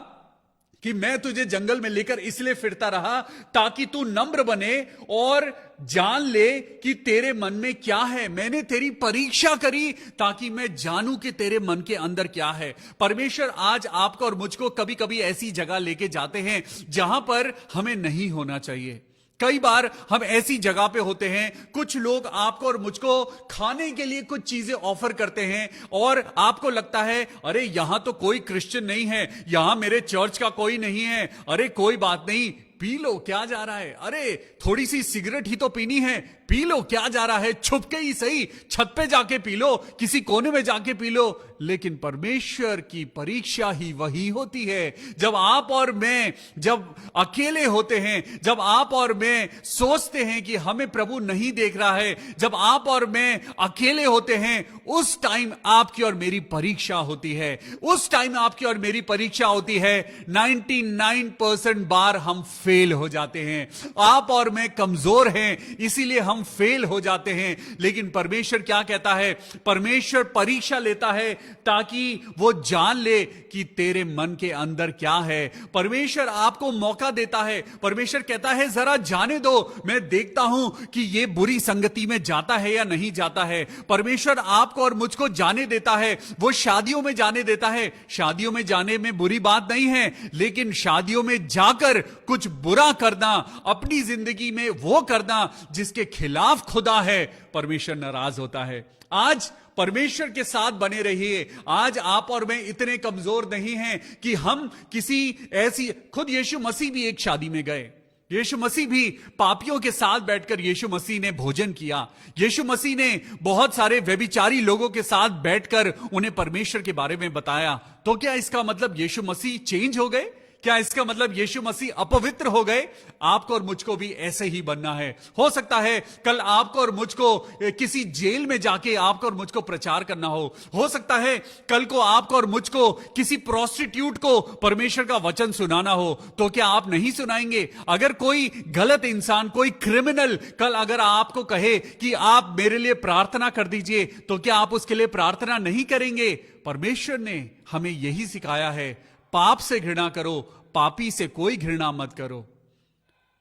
कि मैं तुझे जंगल में लेकर इसलिए फिरता रहा ताकि तू नम्र बने और जान ले कि तेरे मन में क्या है। मैंने तेरी परीक्षा करी ताकि मैं जानूं कि तेरे मन के अंदर क्या है। परमेश्वर आज आपको और मुझको कभी कभी ऐसी जगह लेके जाते हैं जहां पर हमें नहीं होना चाहिए। कई बार हम ऐसी जगह पे होते हैं, कुछ लोग आपको और मुझको खाने के लिए कुछ चीजें ऑफर करते हैं और आपको लगता है अरे यहां तो कोई क्रिश्चियन नहीं है, यहां मेरे चर्च का कोई नहीं है, अरे कोई बात नहीं, पी लो, क्या जा रहा है, अरे थोड़ी सी सिगरेट ही तो पीनी है, पी लो, क्या जा रहा है, छुपके ही सही, छत पे जाके पी लो, किसी कोने में जाके पी लो। लेकिन परमेश्वर की परीक्षा ही वही होती है जब आप और मैं जब अकेले होते हैं, जब आप और मैं सोचते हैं कि हमें प्रभु नहीं देख रहा है, जब आप और मैं अकेले होते हैं, उस टाइम आपकी और मेरी परीक्षा होती है। उस टाइम आपकी और मेरी परीक्षा होती है। 99% बार हम फेल हो जाते हैं। आप और मैं कमजोर हैं, इसीलिए हम फेल हो जाते हैं। लेकिन परमेश्वर क्या कहता है? परमेश्वर परीक्षा लेता है ताकि वो जान ले कि तेरे मन के अंदर क्या है। परमेश्वर आपको मौका देता है। परमेश्वर कहता है जरा जाने दो, मैं देखता हूं कि ये बुरी संगति में जाता है या नहीं जाता है। परमेश्वर आपको और मुझको जाने देता है, वो शादियों में जाने देता है। शादियों में जाने में बुरी बात नहीं है, लेकिन शादियों में जाकर कुछ बुरा करना, अपनी जिंदगी में वो करना जिसके खिलाफ खुदा है, परमेश्वर नाराज होता है। आज परमेश्वर के साथ बने रहिए। आज आप और मैं इतने कमजोर नहीं हैं कि हम किसी ऐसी, खुद यीशु मसीह भी एक शादी में गए। यीशु मसीह भी पापियों के साथ बैठकर यीशु मसीह ने भोजन किया। यीशु मसीह ने बहुत सारे व्यभिचारी लोगों के साथ बैठकर उन्हें परमेश्वर के बारे में बताया। तो क्या इसका मतलब यीशु मसीह चेंज हो गए? क्या इसका मतलब यीशु मसीह अपवित्र हो गए? आपको और मुझको भी ऐसे ही बनना है। हो सकता है कल आपको और मुझको किसी जेल में जाके आपको और मुझको प्रचार करना हो सकता है कल को आपको और मुझको किसी प्रोस्टिट्यूट को परमेश्वर का वचन सुनाना हो। तो क्या आप नहीं सुनाएंगे? अगर कोई गलत इंसान, कोई क्रिमिनल कल अगर आपको कहे कि आप मेरे लिए प्रार्थना कर दीजिए, तो क्या आप उसके लिए प्रार्थना नहीं करेंगे? परमेश्वर ने हमें यही सिखाया है, पाप से घृणा करो, पापी से कोई घृणा मत करो।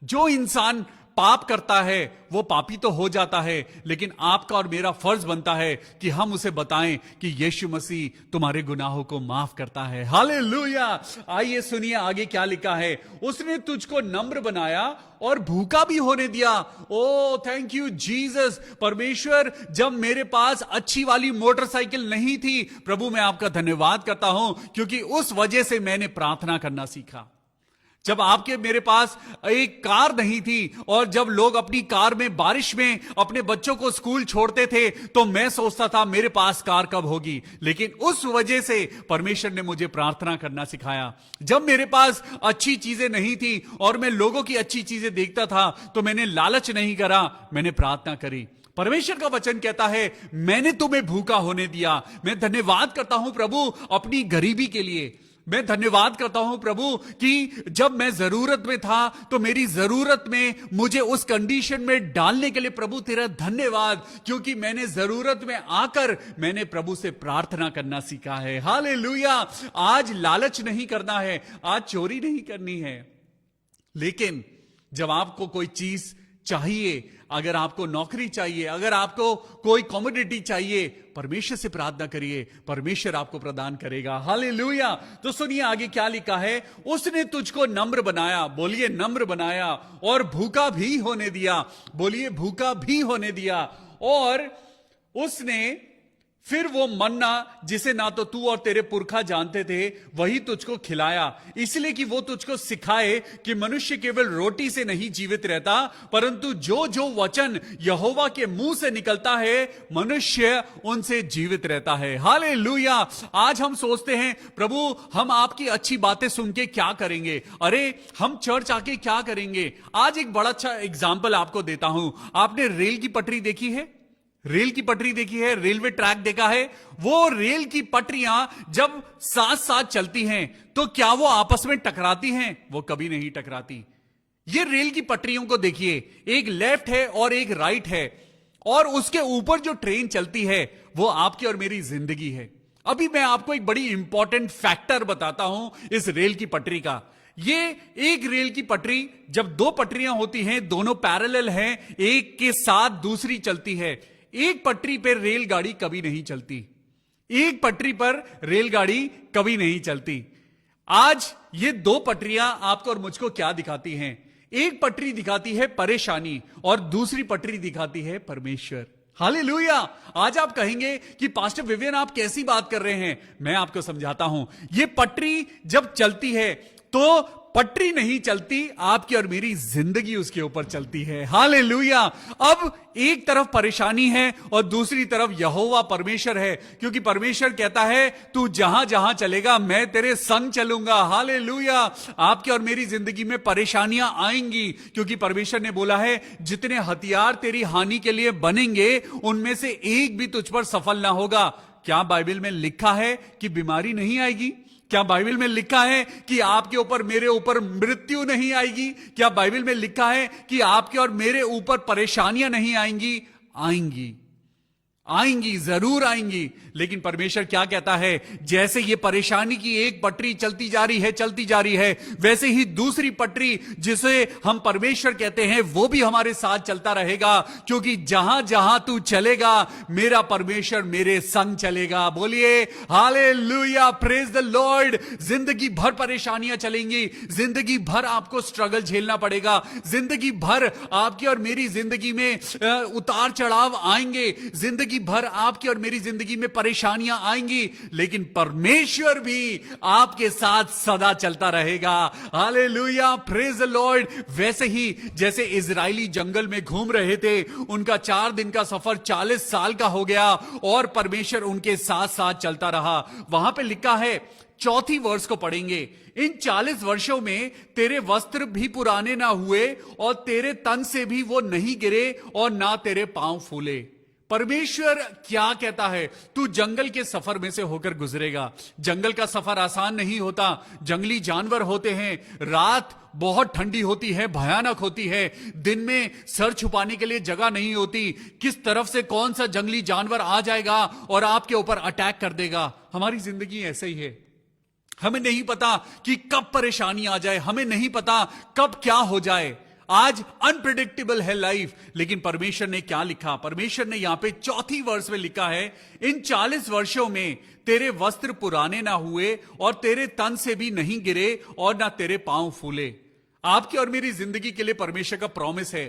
जो इंसान पाप करता है वो पापी तो हो जाता है, लेकिन आपका और मेरा फर्ज बनता है कि हम उसे बताएं कि यीशु मसीह तुम्हारे गुनाहों को माफ करता है। हालेलुया। आइए सुनिए आगे क्या लिखा है। उसने तुझको नम्र बनाया और भूखा भी होने दिया। ओ थैंक यू जीसस। परमेश्वर, जब मेरे पास अच्छी वाली मोटरसाइकिल नहीं थी, प्रभु मैं आपका धन्यवाद करता हूं, क्योंकि उस वजह से मैंने प्रार्थना करना सीखा। जब आपके मेरे पास एक कार नहीं थी और जब लोग अपनी कार में बारिश में अपने बच्चों को स्कूल छोड़ते थे, तो मैं सोचता था मेरे पास कार कब होगी। लेकिन उस वजह से परमेश्वर ने मुझे प्रार्थना करना सिखाया। जब मेरे पास अच्छी चीजें नहीं थी और मैं लोगों की अच्छी चीजें देखता था, तो मैंने लालच नहीं करा, मैंने प्रार्थना करी। परमेश्वर का वचन कहता है, मैंने तुम्हें भूखा होने दिया। मैं धन्यवाद करता हूं प्रभु अपनी गरीबी के लिए। मैं धन्यवाद करता हूं प्रभु कि जब मैं जरूरत में था, तो मेरी जरूरत में मुझे उस कंडीशन में डालने के लिए प्रभु तेरा धन्यवाद, क्योंकि मैंने जरूरत में आकर मैंने प्रभु से प्रार्थना करना सीखा है। हालेलुया। आज लालच नहीं करना है, आज चोरी नहीं करनी है, लेकिन जब आपको कोई चीज चाहिए, अगर आपको नौकरी चाहिए, अगर आपको कोई कमोडिटी चाहिए, परमेश्वर से प्रार्थना करिए, परमेश्वर आपको प्रदान करेगा। हालेलुया। तो सुनिए आगे क्या लिखा है। उसने तुझको नम्र बनाया, बोलिए नम्र बनाया, और भूखा भी होने दिया, बोलिए भूखा भी होने दिया। और उसने फिर वो मन्ना जिसे ना तो तू और तेरे पुरखा जानते थे, वही तुझको खिलाया, इसलिए कि वो तुझको सिखाए कि मनुष्य केवल रोटी से नहीं जीवित रहता, परंतु जो जो वचन यहोवा के मुंह से निकलता है, मनुष्य उनसे जीवित रहता है। हालेलुया। आज हम सोचते हैं प्रभु हम आपकी अच्छी बातें सुन के क्या करेंगे, अरे हम चर्च आके क्या करेंगे। आज एक बड़ा अच्छा एग्जाम्पल आपको देता हूं। आपने रेल की पटरी देखी है? रेल की पटरी देखी है? रेलवे ट्रैक देखा है? वो रेल की पटरियां जब साथ साथ चलती हैं, तो क्या वो आपस में टकराती हैं? वो कभी नहीं टकराती। ये रेल की पटरियों को देखिए, एक लेफ्ट है और एक राइट है, और उसके ऊपर जो ट्रेन चलती है वो आपकी और मेरी जिंदगी है। अभी मैं आपको एक बड़ी इंपॉर्टेंट फैक्टर बताता हूं इस रेल की पटरी का। ये एक रेल की पटरी, जब दो पटरियां होती हैं, दोनों पैरेलल हैं, एक के साथ दूसरी चलती है। एक पटरी पर रेलगाड़ी कभी नहीं चलती, एक पटरी पर रेलगाड़ी कभी नहीं चलती। आज ये दो पटरियां आपको और मुझको क्या दिखाती हैं? एक पटरी दिखाती है परेशानी और दूसरी पटरी दिखाती है परमेश्वर। हालेलुया। आज आप कहेंगे कि पास्टर विवियन आप कैसी बात कर रहे हैं? मैं आपको समझाता हूं। ये पटरी जब चलती है तो पटरी नहीं चलती, आपकी और मेरी जिंदगी उसके ऊपर चलती है। हालेलुया। अब एक तरफ परेशानी है और दूसरी तरफ यहोवा परमेश्वर है, क्योंकि परमेश्वर कहता है तू जहां जहां चलेगा मैं तेरे संग चलूंगा। हालेलुया। आपकी और मेरी जिंदगी में परेशानियां आएंगी, क्योंकि परमेश्वर ने बोला है जितने हथियार तेरी हानि के लिए बनेंगे उनमें से एक भी तुझ पर सफल ना होगा। क्या बाइबल में लिखा है कि बीमारी नहीं आएगी? क्या बाइबल में लिखा है कि आपके ऊपर मेरे ऊपर मृत्यु नहीं आएगी? क्या बाइबल में लिखा है कि आपके और मेरे ऊपर परेशानियां नहीं आएंगी? आएंगी, आएंगी, जरूर आएंगी। लेकिन परमेश्वर क्या कहता है, जैसे ये परेशानी की एक पटरी चलती जा रही है, वैसे ही दूसरी पटरी जिसे हम परमेश्वर कहते हैं वो भी हमारे साथ चलता रहेगा, क्योंकि जहां जहां तू चलेगा मेरा परमेश्वर मेरे संग चलेगा। बोलिए हालेलुया, प्रेज द लॉर्ड। जिंदगी भर परेशानियां चलेंगी, जिंदगी भर आपको स्ट्रगल झेलना पड़ेगा, जिंदगी भर आपकी और मेरी जिंदगी में उतार चढ़ाव आएंगे, जिंदगी भर आपकी और मेरी जिंदगी में परेशानियां आएंगी, लेकिन परमेश्वर भी आपके साथ सदा चलता रहेगा। Hallelujah, praise the Lord. वैसे ही जैसे इजरायली जंगल में घूम रहे थे, उनका 4 दिन का सफर 40 साल का हो गया और परमेश्वर उनके साथ साथ चलता रहा। वहां पे लिखा है, 4 वर्ष को पढ़ेंगे, इन 40 वर्षों में तेरे वस्त्र भी पुराने ना हुए और तेरे तन से भी वो नहीं गिरे और ना तेरे पांव फूले। परमेश्वर क्या कहता है, तू जंगल के सफर में से होकर गुजरेगा। जंगल का सफर आसान नहीं होता, जंगली जानवर होते हैं, रात बहुत ठंडी होती है, भयानक होती है, दिन में सर छुपाने के लिए जगह नहीं होती, किस तरफ से कौन सा जंगली जानवर आ जाएगा और आपके ऊपर अटैक कर देगा। हमारी जिंदगी ऐसे ही है, हमें नहीं पता कि कब परेशानी आ जाए, हमें नहीं पता कब क्या हो जाए। आज अनप्रिडिक्टेबल है लाइफ, लेकिन परमेश्वर ने क्या लिखा? परमेश्वर ने यहां पे 4 वर्ष में लिखा है, इन 40 वर्षों में तेरे वस्त्र पुराने ना हुए और तेरे तन से भी नहीं गिरे और ना तेरे पांव फूले। आपकी और मेरी जिंदगी के लिए परमेश्वर का प्रॉमिस है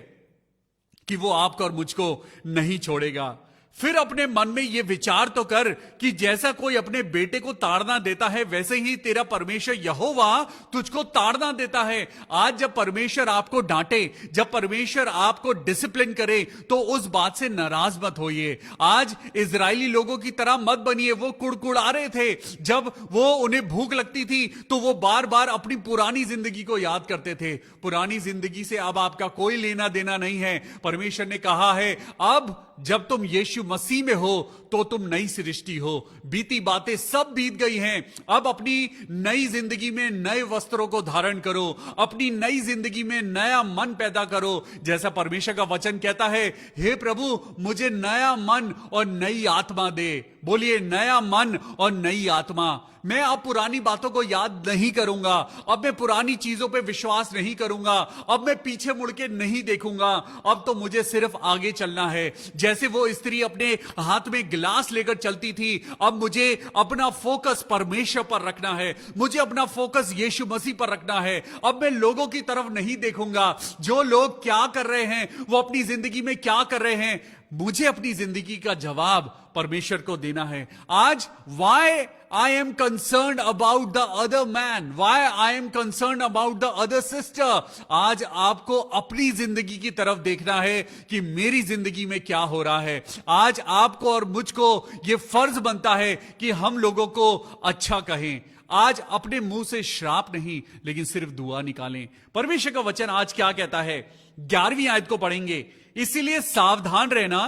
कि वो आपको और मुझको नहीं छोड़ेगा। फिर अपने मन में ये विचार तो कर कि जैसा कोई अपने बेटे को ताड़ना देता है, वैसे ही तेरा परमेश्वर यहोवा तुझको ताड़ना देता है। आज जब परमेश्वर आपको डांटे, जब परमेश्वर आपको डिसिप्लिन करे, तो उस बात से नाराज मत होइए। आज इजरायली लोगों की तरह मत बनिए। वो कुड़कुड़ा रहे थे, जब वो उन्हें भूख लगती थी तो वो बार बार अपनी पुरानी जिंदगी को याद करते थे। पुरानी जिंदगी से अब आपका कोई लेना देना नहीं है। परमेश्वर ने कहा है, अब जब तुम यीशु मसीह में हो तो तुम नई सृष्टि हो, बीती बातें सब बीत गई हैं। अब अपनी नई जिंदगी में नए वस्त्रों को धारण करो, अपनी नई जिंदगी में नया मन पैदा करो। जैसा परमेश्वर का वचन कहता है, हे प्रभु मुझे नया मन और नई आत्मा दे। बोलिए नया मन और नई आत्मा। मैं अब पुरानी बातों को याद नहीं करूंगा, अब मैं पुरानी चीजों पे विश्वास नहीं करूंगा, अब मैं पीछे मुड़ के नहीं देखूंगा, अब तो मुझे सिर्फ आगे चलना है। जैसे वो स्त्री अपने हाथ में गिलास लेकर चलती थी, अब मुझे अपना फोकस परमेश्वर पर रखना है, मुझे अपना फोकस यीशु मसीह पर रखना है। अब मैं लोगों की तरफ नहीं देखूंगा, जो लोग क्या कर रहे हैं, वो अपनी जिंदगी में क्या कर रहे हैं, मुझे अपनी जिंदगी का जवाब परमेश्वर को देना है। आज Y I am concerned about the other man, why I am concerned about the other sister। आज आपको अपनी जिंदगी की तरफ देखना है कि मेरी जिंदगी में क्या हो रहा है। आज आपको और मुझको ये फर्ज बनता है कि हम लोगों को अच्छा कहें। आज अपने मुंह से श्राप नहीं, लेकिन सिर्फ दुआ निकालें। परमेश्वर का वचन आज क्या कहता है, 11वीं आयत को पढ़ेंगे, इसीलिए सावधान रहना।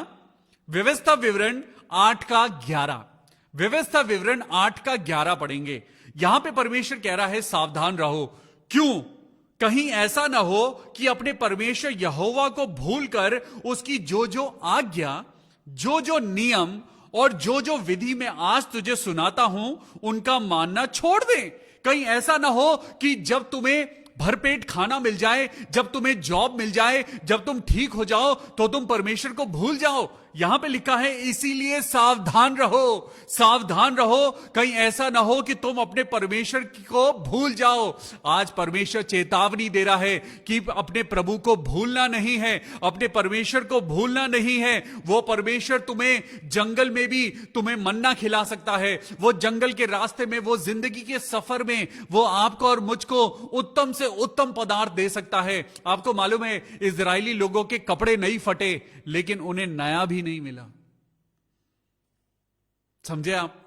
व्यवस्था विवरण 8:11, व्यवस्था विवरण 8:11 पढ़ेंगे। यहां पे परमेश्वर कह रहा है सावधान रहो। क्यों? कहीं ऐसा ना हो कि अपने परमेश्वर यहोवा को भूलकर उसकी जो जो आज्ञा, जो जो नियम और जो जो विधि में आज तुझे सुनाता हूं उनका मानना छोड़ दे। कहीं ऐसा ना हो कि जब तुम्हें भरपेट खाना मिल जाए, जब तुम्हें जॉब मिल जाए, जब तुम ठीक हो जाओ तो तुम परमेश्वर को भूल जाओ। यहां पे लिखा है इसीलिए सावधान रहो, सावधान रहो, कहीं ऐसा ना हो कि तुम अपने परमेश्वर को भूल जाओ। आज परमेश्वर चेतावनी दे रहा है कि अपने प्रभु को भूलना नहीं है, अपने परमेश्वर को भूलना नहीं है। वो परमेश्वर तुम्हें जंगल में भी तुम्हें मन्ना खिला सकता है, वो जंगल के रास्ते में, वो जिंदगी के सफर में वो आपको और मुझको उत्तम से उत्तम पदार्थ दे सकता है। आपको मालूम है इजरायली लोगों के कपड़े नहीं फटे, लेकिन उन्हें नया भी नहीं मिला। समझे आप?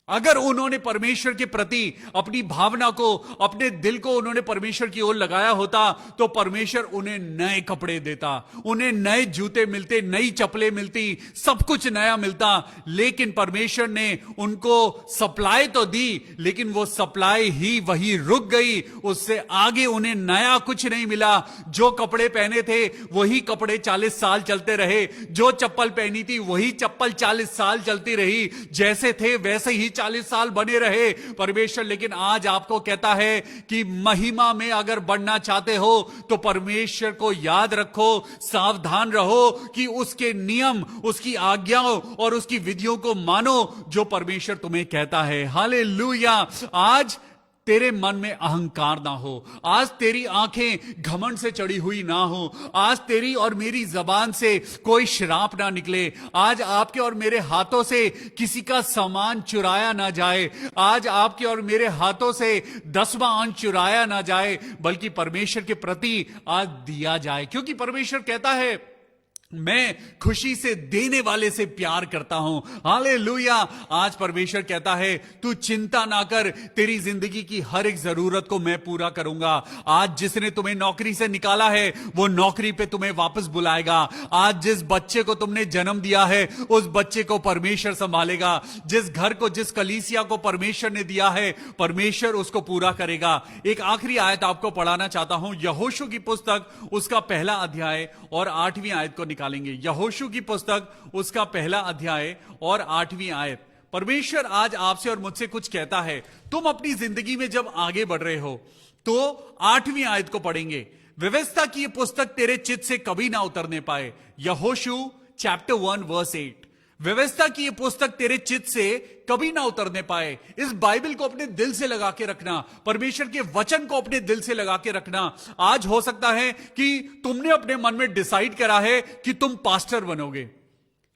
अगर उन्होंने परमेश्वर के प्रति अपनी भावना को, अपने दिल को उन्होंने परमेश्वर की ओर लगाया होता, तो परमेश्वर उन्हें नए कपड़े देता, उन्हें नए जूते मिलते, नई चप्पलें मिलती, सब कुछ नया मिलता। लेकिन परमेश्वर ने उनको सप्लाई तो दी, लेकिन वो सप्लाई ही वही रुक गई, उससे आगे उन्हें नया कुछ नहीं मिला। जो कपड़े पहने थे वही कपड़े 40 साल चलते रहे, जो चप्पल पहनी थी वही चप्पल 40 साल चलती रही, जैसे थे वैसे ही 40 साल बने रहे परमेश्वर। लेकिन आज आपको कहता है कि महिमा में अगर बढ़ना चाहते हो तो परमेश्वर को याद रखो, सावधान रहो कि उसके नियम, उसकी आज्ञाओं और उसकी विधियों को मानो जो परमेश्वर तुम्हें कहता है। हालेलुया। आज तेरे मन में अहंकार ना हो, आज तेरी आंखें घमंड से चढ़ी हुई ना हो, आज तेरी और मेरी जबान से कोई श्राप ना निकले, आज आपके और मेरे हाथों से किसी का सामान चुराया ना जाए, आज आपके और मेरे हाथों से 10वां अंश चुराया ना जाए, बल्कि परमेश्वर के प्रति आज दिया जाए। क्योंकि परमेश्वर कहता है मैं खुशी से देने वाले से प्यार करता हूं। हालेलुया। आज परमेश्वर कहता है तू चिंता ना कर, तेरी जिंदगी की हर एक जरूरत को मैं पूरा करूंगा। आज जिसने तुम्हें नौकरी से निकाला है वो नौकरी पे तुम्हें वापस बुलाएगा। आज जिस बच्चे को तुमने जन्म दिया है उस बच्चे को परमेश्वर संभालेगा। जिस घर को, जिस कलीसिया को परमेश्वर ने दिया है, परमेश्वर उसको पूरा करेगा। एक आखिरी आयत आपको पढ़ाना चाहता हूं, यहोशू की पुस्तक उसका 1 अध्याय और 8वीं आयत को निकालेंगे। यहोशू की पुस्तक उसका 1 अध्याय और 8वीं आयत। परमेश्वर आज आपसे और मुझसे कुछ कहता है। तुम अपनी जिंदगी में जब आगे बढ़ रहे हो तो 8वीं आयत को पढ़ेंगे। व्यवस्था की ये पुस्तक तेरे चित्त से कभी ना उतरने पाए। यहोशू चैप्टर 1 वर्स 8। व्यवस्था की ये पुस्तक तेरे चित्त से कभी ना उतरने पाए। इस बाइबल को अपने दिल से लगा के रखना, परमेश्वर के वचन को अपने दिल से लगा के रखना। आज हो सकता है कि तुमने अपने मन में डिसाइड करा है कि तुम पास्टर बनोगे,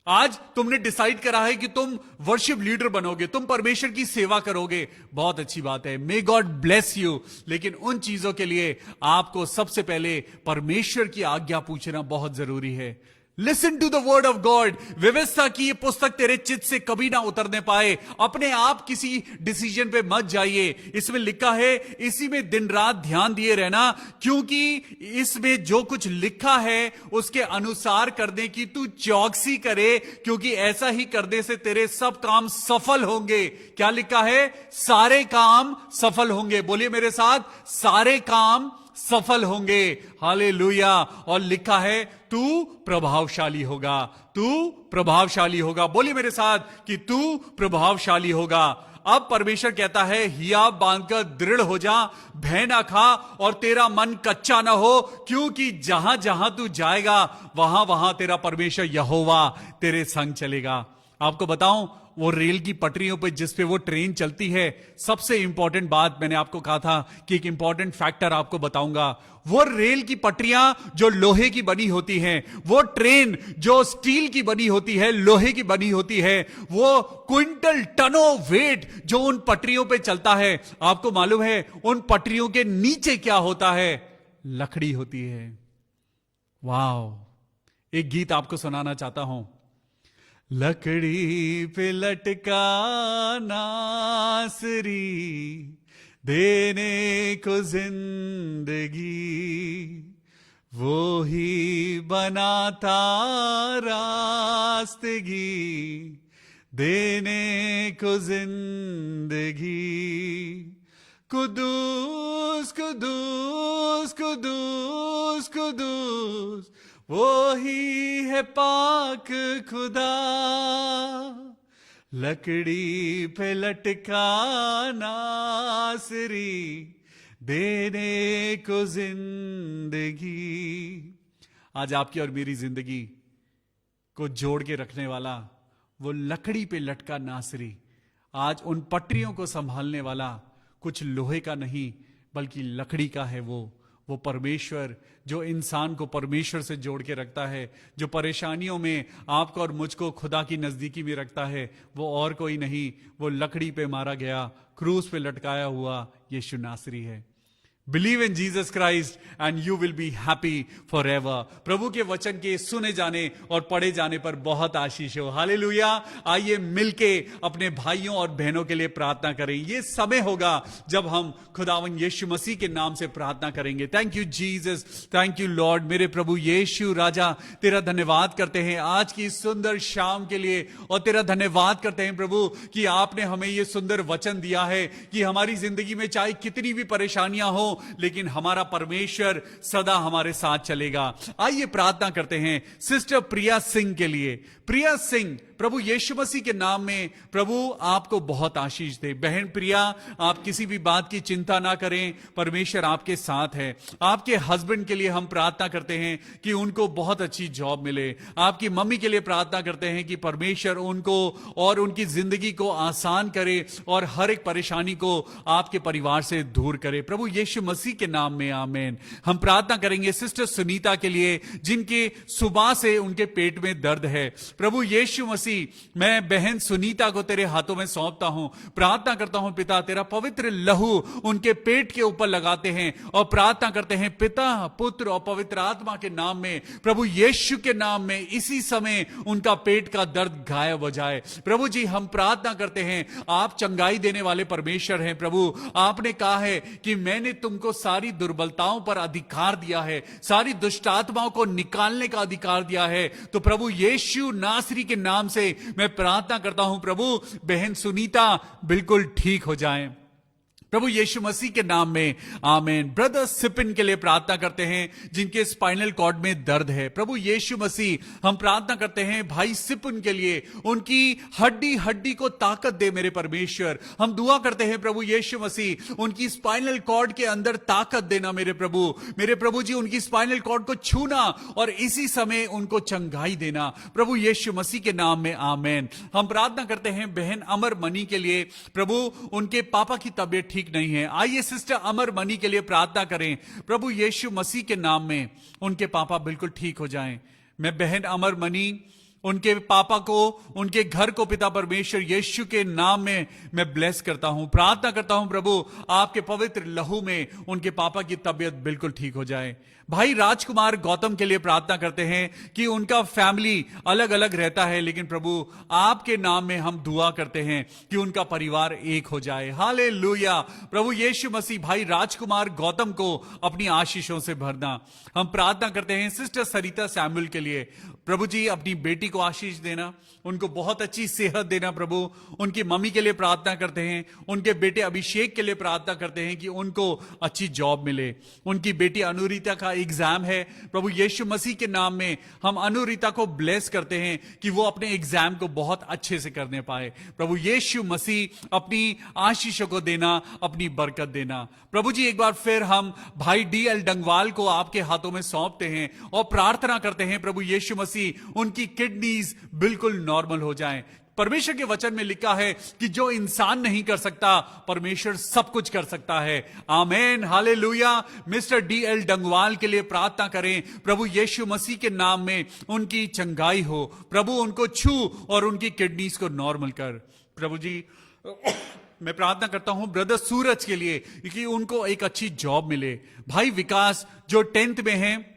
आज तुमने डिसाइड करा है कि तुम वर्शिप लीडर बनोगे, तुम परमेश्वर की सेवा करोगे। बहुत अच्छी बात है, मे गॉड ब्लेस यू। लेकिन उन चीजों के लिए आपको सबसे पहले परमेश्वर की आज्ञा पूछना बहुत जरूरी है। Listen to the word of God. व्यवस्था की ये पुस्तक तेरे चित्त से कभी ना उतरने पाए। अपने आप किसी डिसीजन पे मत जाइए। इसमें लिखा है इसी में दिन रात ध्यान दिए रहना, क्योंकि इसमें जो कुछ लिखा है उसके अनुसार करने की तू चौकसी करे, क्योंकि ऐसा ही करने से तेरे सब काम सफल होंगे। क्या लिखा है? सारे काम सफल होंगे। बोलिए मेरे साथ, सारे काम सफल होंगे। हालेलुया। और लिखा है तू प्रभावशाली होगा, तू प्रभावशाली होगा। बोलिए मेरे साथ कि तू प्रभावशाली होगा। अब परमेश्वर कहता है हियाव बांधकर दृढ़ हो जा, भय ना खा और तेरा मन कच्चा ना हो, क्योंकि जहां जहां तू जाएगा वहां वहां तेरा परमेश्वर यहोवा तेरे संग चलेगा। आपको बताऊं, वो रेल की पटरियों पे जिस पे वो ट्रेन चलती है, सबसे इंपॉर्टेंट बात मैंने आपको कहा था कि एक इंपॉर्टेंट फैक्टर आपको बताऊंगा। वो रेल की पटरियां जो लोहे की बनी होती हैं, वो ट्रेन जो स्टील की बनी होती है, लोहे की बनी होती है, वो क्विंटल टनों वेट जो उन पटरियों पे चलता है। आपको मालूम है उन पटरियों के नीचे क्या होता है? लकड़ी होती है। वाह। एक गीत आपको सुनाना चाहता हूं। लकड़ी पे लटका नासरी देने को जिंदगी, वो ही बनाता रास्तगी देने को जिंदगी। कुदूस कुदूस कुदूस कुदूस वो ही है पाक खुदा, लकड़ी पे लटका नासरी देने को जिंदगी। आज आपकी और मेरी जिंदगी को जोड़ के रखने वाला, वो लकड़ी पे लटका नासरी, आज उन पटरियों को संभालने वाला कुछ लोहे का नहीं बल्कि लकड़ी का है। वो परमेश्वर जो इंसान को परमेश्वर से जोड़ के रखता है, जो परेशानियों में आपको और मुझको खुदा की नजदीकी में रखता है, वो और कोई नहीं, वो लकड़ी पे मारा गया, क्रूस पे लटकाया हुआ यीशु नासरी है। Believe in Jesus Christ and you will be happy forever. प्रभु के वचन के सुने जाने और पढ़े जाने पर बहुत आशीष हो। हालेलुया। आइए मिलके अपने भाइयों और बहनों के लिए प्रार्थना करें। ये समय होगा जब हम खुदावन यीशु मसीह के नाम से प्रार्थना करेंगे। Thank you Jesus, thank you Lord. मेरे प्रभु यीशु राजा, तेरा धन्यवाद करते हैं आज की सुंदर शाम के लिए, और तेरा धन्यवाद करते हैं प्रभु कि आपने हमें ये सुंदर वचन दिया है कि हमारी जिंदगी में चाहे कितनी भी परेशानियां हो, लेकिन हमारा परमेश्वर सदा हमारे साथ चलेगा। आइए प्रार्थना करते हैं सिस्टर प्रिया सिंह के लिए। प्रिया सिंह, प्रभु यीशु मसीह के नाम में प्रभु आपको बहुत आशीष दे। बहन प्रिया, आप किसी भी बात की चिंता ना करें, परमेश्वर आपके साथ है। आपके हस्बैंड के लिए हम प्रार्थना करते हैं कि उनको बहुत अच्छी जॉब मिले। आपकी मम्मी के लिए प्रार्थना करते हैं कि परमेश्वर उनको और उनकी जिंदगी को आसान करे और हर एक परेशानी को आपके परिवार से दूर करे, प्रभु यीशु मसीह के नाम में, आमीन। हम प्रार्थना करेंगे सिस्टर सुनीता के लिए, जिनके सुबह से उनके पेट में दर्द है। प्रभु यीशु मसीह, मैं बहन सुनीता को तेरे हाथों में सौंपता हूं। प्रार्थना करता हूं पिता, तेरा पवित्र लहू उनके पेट के ऊपर लगाते हैं और प्रार्थना करते हैं पिता, पुत्र और पवित्र आत्मा के नाम में, प्रभु यीशु के नाम में इसी समय उनका पेट का दर्द गायब हो जाए। प्रभु जी, हम प्रार्थना करते हैं, आप चंगाई देने वाले परमेश्वर हैं। प्रभु, आपने कहा है कि मैंने तुमको सारी दुर्बलताओं पर अधिकार दिया है, सारी दुष्ट आत्माओं को निकालने का अधिकार दिया है। तो प्रभु यीशु नासरी के नाम से मैं प्रार्थना करता हूं प्रभु, बहन सुनीता बिल्कुल ठीक हो जाएं प्रभु यीशु मसीह के नाम में, आमीन। ब्रदर सिपिन के लिए प्रार्थना करते हैं, जिनके स्पाइनल कॉर्ड में दर्द है। प्रभु यीशु मसीह, हम प्रार्थना करते हैं भाई सिपिन के लिए, उनकी हड्डी हड्डी को ताकत दे मेरे परमेश्वर। हम दुआ करते हैं प्रभु यीशु मसीह, उनकी स्पाइनल कॉर्ड के अंदर ताकत देना मेरे प्रभु जी, उनकी स्पाइनल कॉर्ड को छूना और इसी समय उनको चंगाई देना प्रभु यीशु मसीह के नाम में, आमीन। हम प्रार्थना करते हैं बहन अमर मनी के लिए, प्रभु उनके पापा की तबीयत ठीक नहीं है। आइए सिस्टर अमर मनी के लिए प्रार्थना करें, प्रभु यीशु मसीह के नाम में उनके पापा बिल्कुल ठीक हो जाएं। मैं बहन अमर मनी, उनके पापा को, उनके घर को पिता परमेश्वर यीशु के नाम में मैं ब्लेस करता हूं। प्रार्थना करता हूं प्रभु, आपके पवित्र लहू में उनके पापा की तबीयत बिल्कुल ठीक हो जाए। भाई राजकुमार गौतम के लिए प्रार्थना करते हैं कि उनका फैमिली अलग अलग रहता है, लेकिन प्रभु आपके नाम में हम दुआ करते हैं कि उनका परिवार एक हो जाए। हालेलुया। प्रभु यीशु मसीह, भाई राजकुमार गौतम को अपनी आशीषों से भरना। हम प्रार्थना करते हैं सिस्टर सरिता सैमुअल के लिए, प्रभु जी अपनी बेटी को आशीष देना, उनको बहुत अच्छी सेहत देना। प्रभु उनकी मम्मी के लिए प्रार्थना करते हैं, उनके बेटे अभिषेक के लिए प्रार्थना करते हैं कि उनको अच्छी जॉब मिले। उनकी बेटी अनुरीता का एग्जाम है, प्रभु यीशु मसीह के नाम में हम अनुरीता को ब्लेस करते हैं कि वो अपने एग्जाम को बहुत अच्छे से करने पाए। प्रभु यीशु मसीह अपनी आशीषों को देना, अपनी बरकत देना। प्रभु जी, एक बार फिर हम भाई DL डंगवाल को आपके हाथों में सौंपते हैं और प्रार्थना करते हैं प्रभु यीशु मसीह उनकी किडनीज बिल्कुल नॉर्मल हो जाएं। परमेश्वर के वचन में लिखा है कि जो इंसान नहीं कर सकता, परमेश्वर सब कुछ कर सकता है। आमीन, हालेलुया। मिस्टर DL डंगवाल के लिए प्रार्थना करें, प्रभु यीशु मसीह के नाम में उनकी चंगाई हो। प्रभु उनको छू और उनकी किडनीज को नॉर्मल कर। प्रभु जी, मैं प्रार्थना करता हूं ब्रदर सूरज के लिए कि उनको एक अच्छी जॉब मिले। भाई विकास जो 10th में हैं,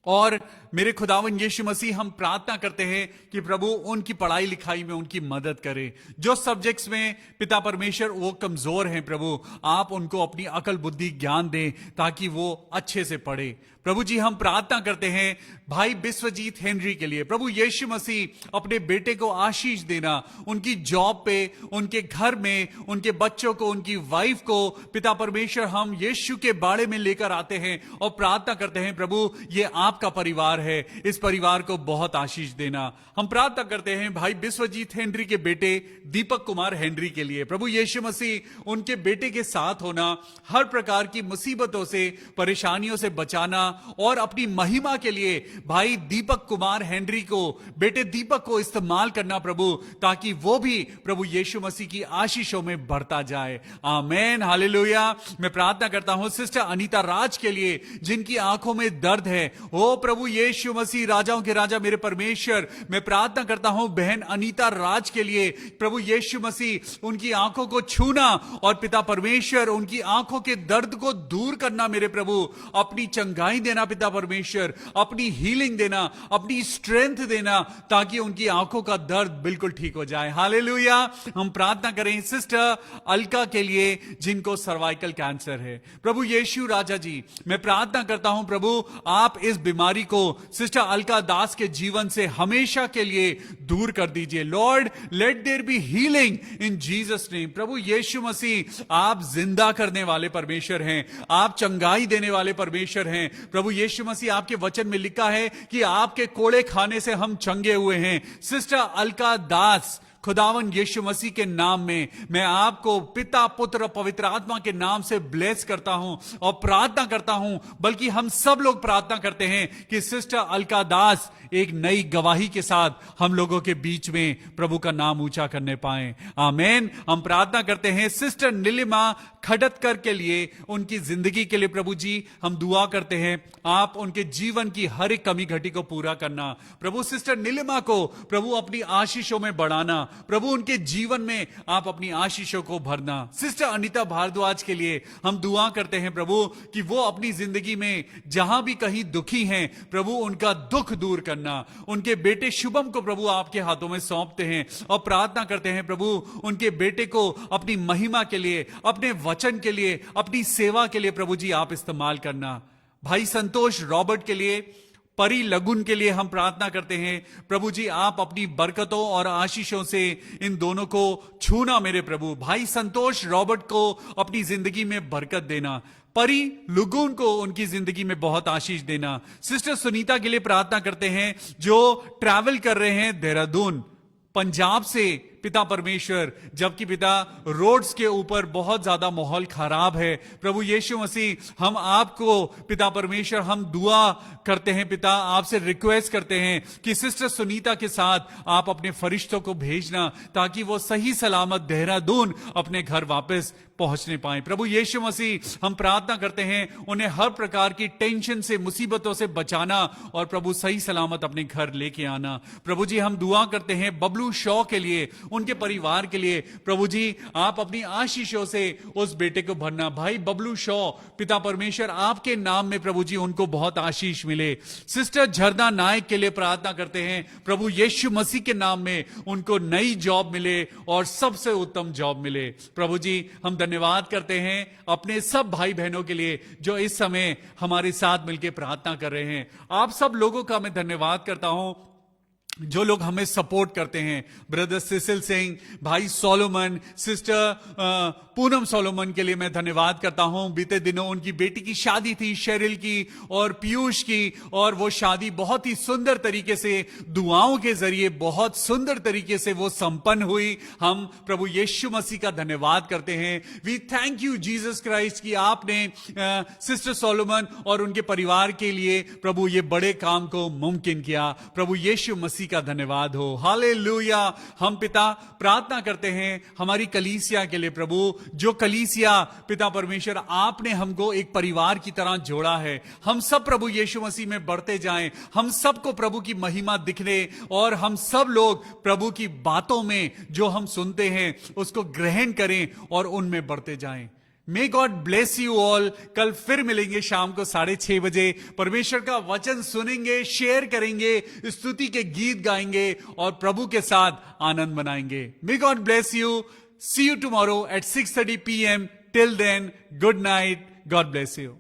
और मेरे खुदावन यीशु मसीह, हम प्रार्थना करते हैं कि प्रभु उनकी पढ़ाई लिखाई में उनकी मदद करें। जो सब्जेक्ट्स में पिता परमेश्वर वो कमजोर हैं, प्रभु आप उनको अपनी अकल बुद्धि ज्ञान दें ताकि वो अच्छे से पढ़े। प्रभु जी, हम प्रार्थना करते हैं भाई विश्वजीत हेनरी के लिए, प्रभु यीशु मसीह अपने बेटे को आशीष देना, उनकी जॉब पे, उनके घर में, उनके बच्चों को, उनकी वाइफ को पिता परमेश्वर हम यीशु के बारे में लेकर आते हैं और प्रार्थना करते हैं प्रभु ये आपका परिवार है, इस परिवार को बहुत आशीष देना। हम प्रार्थना करते हैं भाई विश्वजीत हेनरी के बेटे दीपक कुमार हेनरी के लिए। प्रभु यीशु मसीह उनके बेटे के साथ होना, हर प्रकार की मुसीबतों से, परेशानियों से बचाना और अपनी महिमा के लिए भाई दीपक कुमार हेनरी को, बेटे दीपक को इस्तेमाल करना प्रभु, ताकि वो भी प्रभु यीशु मसीह की आशीषों में बढ़ता जाए। आमेन, हालेलुया। मैं प्रार्थना करता हूं सिस्टर अनीता राज के लिए, जिनकी आंखों में दर्द है। ओ प्रभु यीशु मसीह, राजाओं के राजा मेरे परमेश्वर, मैं प्रार्थना करता हूं बहन अनीता राज के लिए। प्रभु यीशु मसीह उनकी आंखों को छूना और पिता परमेश्वर उनकी आंखों के दर्द को दूर करना मेरे प्रभु, अपनी चंगाई देना पिता परमेश्वर, अपनी हीलिंग देना, अपनी स्ट्रेंथ देना, ताकि उनकी आंखों का दर्द बिल्कुल ठीक हो जाए। हालेलुया। हम प्रार्थना करें सिस्टर अलका के लिए, जिनको सर्वाइकल कैंसर है। प्रभु यीशु राजा जी, मैं प्रार्थना करता हूं प्रभु, आप इस बीमारी को सिस्टर अलका दास के जीवन से हमेशा के लिए दूर कर दीजिए। Lord, let there be healing in Jesus name. प्रभु यीशु मसीह, आप जिंदा करने वाले परमेश्वर हैं, आप चंगाई देने वाले परमेश्वर हैं। प्रभु यीशु मसीह, आपके वचन में लिखा है कि आपके कोड़े खाने से हम चंगे हुए हैं। सिस्टर अलका दास, खुदावन यीशु मसीह के नाम में मैं आपको पिता, पुत्र और पवित्र आत्मा के नाम से ब्लेस करता हूं और प्रार्थना करता हूं, बल्कि हम सब लोग प्रार्थना करते हैं कि सिस्टर अलका दास एक नई गवाही के साथ हम लोगों के बीच में प्रभु का नाम ऊंचा करने पाए। आमेन। हम प्रार्थना करते हैं सिस्टर नीलिमा खडतकर के लिए, उनकी जिंदगी के लिए प्रभु जी हम दुआ करते हैं, आप उनके जीवन की हर एक कमी घटी को पूरा करना। प्रभु सिस्टर नीलिमा को प्रभु अपनी आशीषों में बढ़ाना, प्रभु उनके जीवन में आप अपनी आशीषों को भरना। सिस्टर अनीता भारद्वाज के लिए हम दुआ करते हैं प्रभु कि वो अपनी जिंदगी में जहां भी कहीं दुखी हैं प्रभु, उनका दुख दूर करना। उनके बेटे शुभम को प्रभु आपके हाथों में सौंपते हैं और प्रार्थना करते हैं प्रभु उनके बेटे को अपनी महिमा के लिए, अपने वचन के लिए, अपनी सेवा के लिए प्रभु जी आप इस्तेमाल करना। भाई संतोष रॉबर्ट के लिए, परी लगुन के लिए हम प्रार्थना करते हैं प्रभु जी, आप अपनी बरकतों और आशीषों से इन दोनों को छूना मेरे प्रभु। भाई संतोष रॉबर्ट को अपनी जिंदगी में बरकत देना, परी लुगुन को उनकी जिंदगी में बहुत आशीष देना। सिस्टर सुनीता के लिए प्रार्थना करते हैं, जो ट्रैवल कर रहे हैं देहरादून पंजाब से पिता परमेश्वर, जबकि पिता रोड्स के ऊपर बहुत ज्यादा माहौल खराब है। प्रभु यीशु मसीह, हम आपको पिता परमेश्वर हम दुआ करते हैं पिता, आपसे रिक्वेस्ट करते हैं कि सिस्टर सुनीता के साथ आप अपने फरिश्तों को भेजना, ताकि वो सही सलामत देहरादून अपने घर वापस पहुंचने पाए। प्रभु यीशु मसीह, हम प्रार्थना करते हैं उन्हें हर प्रकार की टेंशन से, मुसीबतों से बचाना और प्रभु सही सलामत अपने घर लेके आना। प्रभु जी, हम दुआ करते हैं बबलू शॉ के लिए, उनके परिवार के लिए। प्रभु जी, आप अपनी आशीषों से उस बेटे को भरना। भाई बबलू शॉ, पिता परमेश्वर आपके नाम में प्रभु जी उनको बहुत आशीष मिले। सिस्टर झरना नायक के लिए प्रार्थना करते हैं प्रभु यीशु मसीह के नाम में उनको नई जॉब मिले और सबसे उत्तम जॉब मिले। प्रभु जी, हम धन्यवाद करते हैं अपने सब भाई बहनों के लिए जो इस समय हमारे साथ मिलकर प्रार्थना कर रहे हैं। आप सब लोगों का मैं धन्यवाद करता हूं जो लोग हमें सपोर्ट करते हैं। ब्रदर सिसिल सिंह, भाई सोलोमन, सिस्टर पूनम सोलोमन के लिए मैं धन्यवाद करता हूं। बीते दिनों उनकी बेटी की शादी थी, शेरिल की और पीयूष की, और वो शादी बहुत ही सुंदर तरीके से, दुआओं के जरिए बहुत सुंदर तरीके से वो संपन्न हुई। हम प्रभु यीशु मसीह का धन्यवाद करते हैं। We thank you Jesus Christ कि आपने सिस्टर सोलोमन और उनके परिवार के लिए प्रभु ये बड़े काम को मुमकिन किया। प्रभु यीशु मसीह का धन्यवाद हो। हालेलुया। हम पिता प्रार्थना करते हैं हमारी कलीसिया के लिए प्रभु, जो कलीसिया पिता परमेश्वर आपने हमको एक परिवार की तरह जोड़ा है। हम सब प्रभु यीशु मसीह में बढ़ते जाएं, हम सबको प्रभु की महिमा दिखने, और हम सब लोग प्रभु की बातों में जो हम सुनते हैं उसको ग्रहण करें और उनमें बढ़ते जाएं। मे गॉड ब्लेस यू ऑल। कल फिर मिलेंगे शाम को 6:30 बजे। परमेश्वर का वचन सुनेंगे, शेयर करेंगे, स्तुति के गीत गाएंगे और प्रभु के साथ आनंद मनाएंगे। May God bless you. See you tomorrow at 6:30 PM. Till then, good night. God bless you.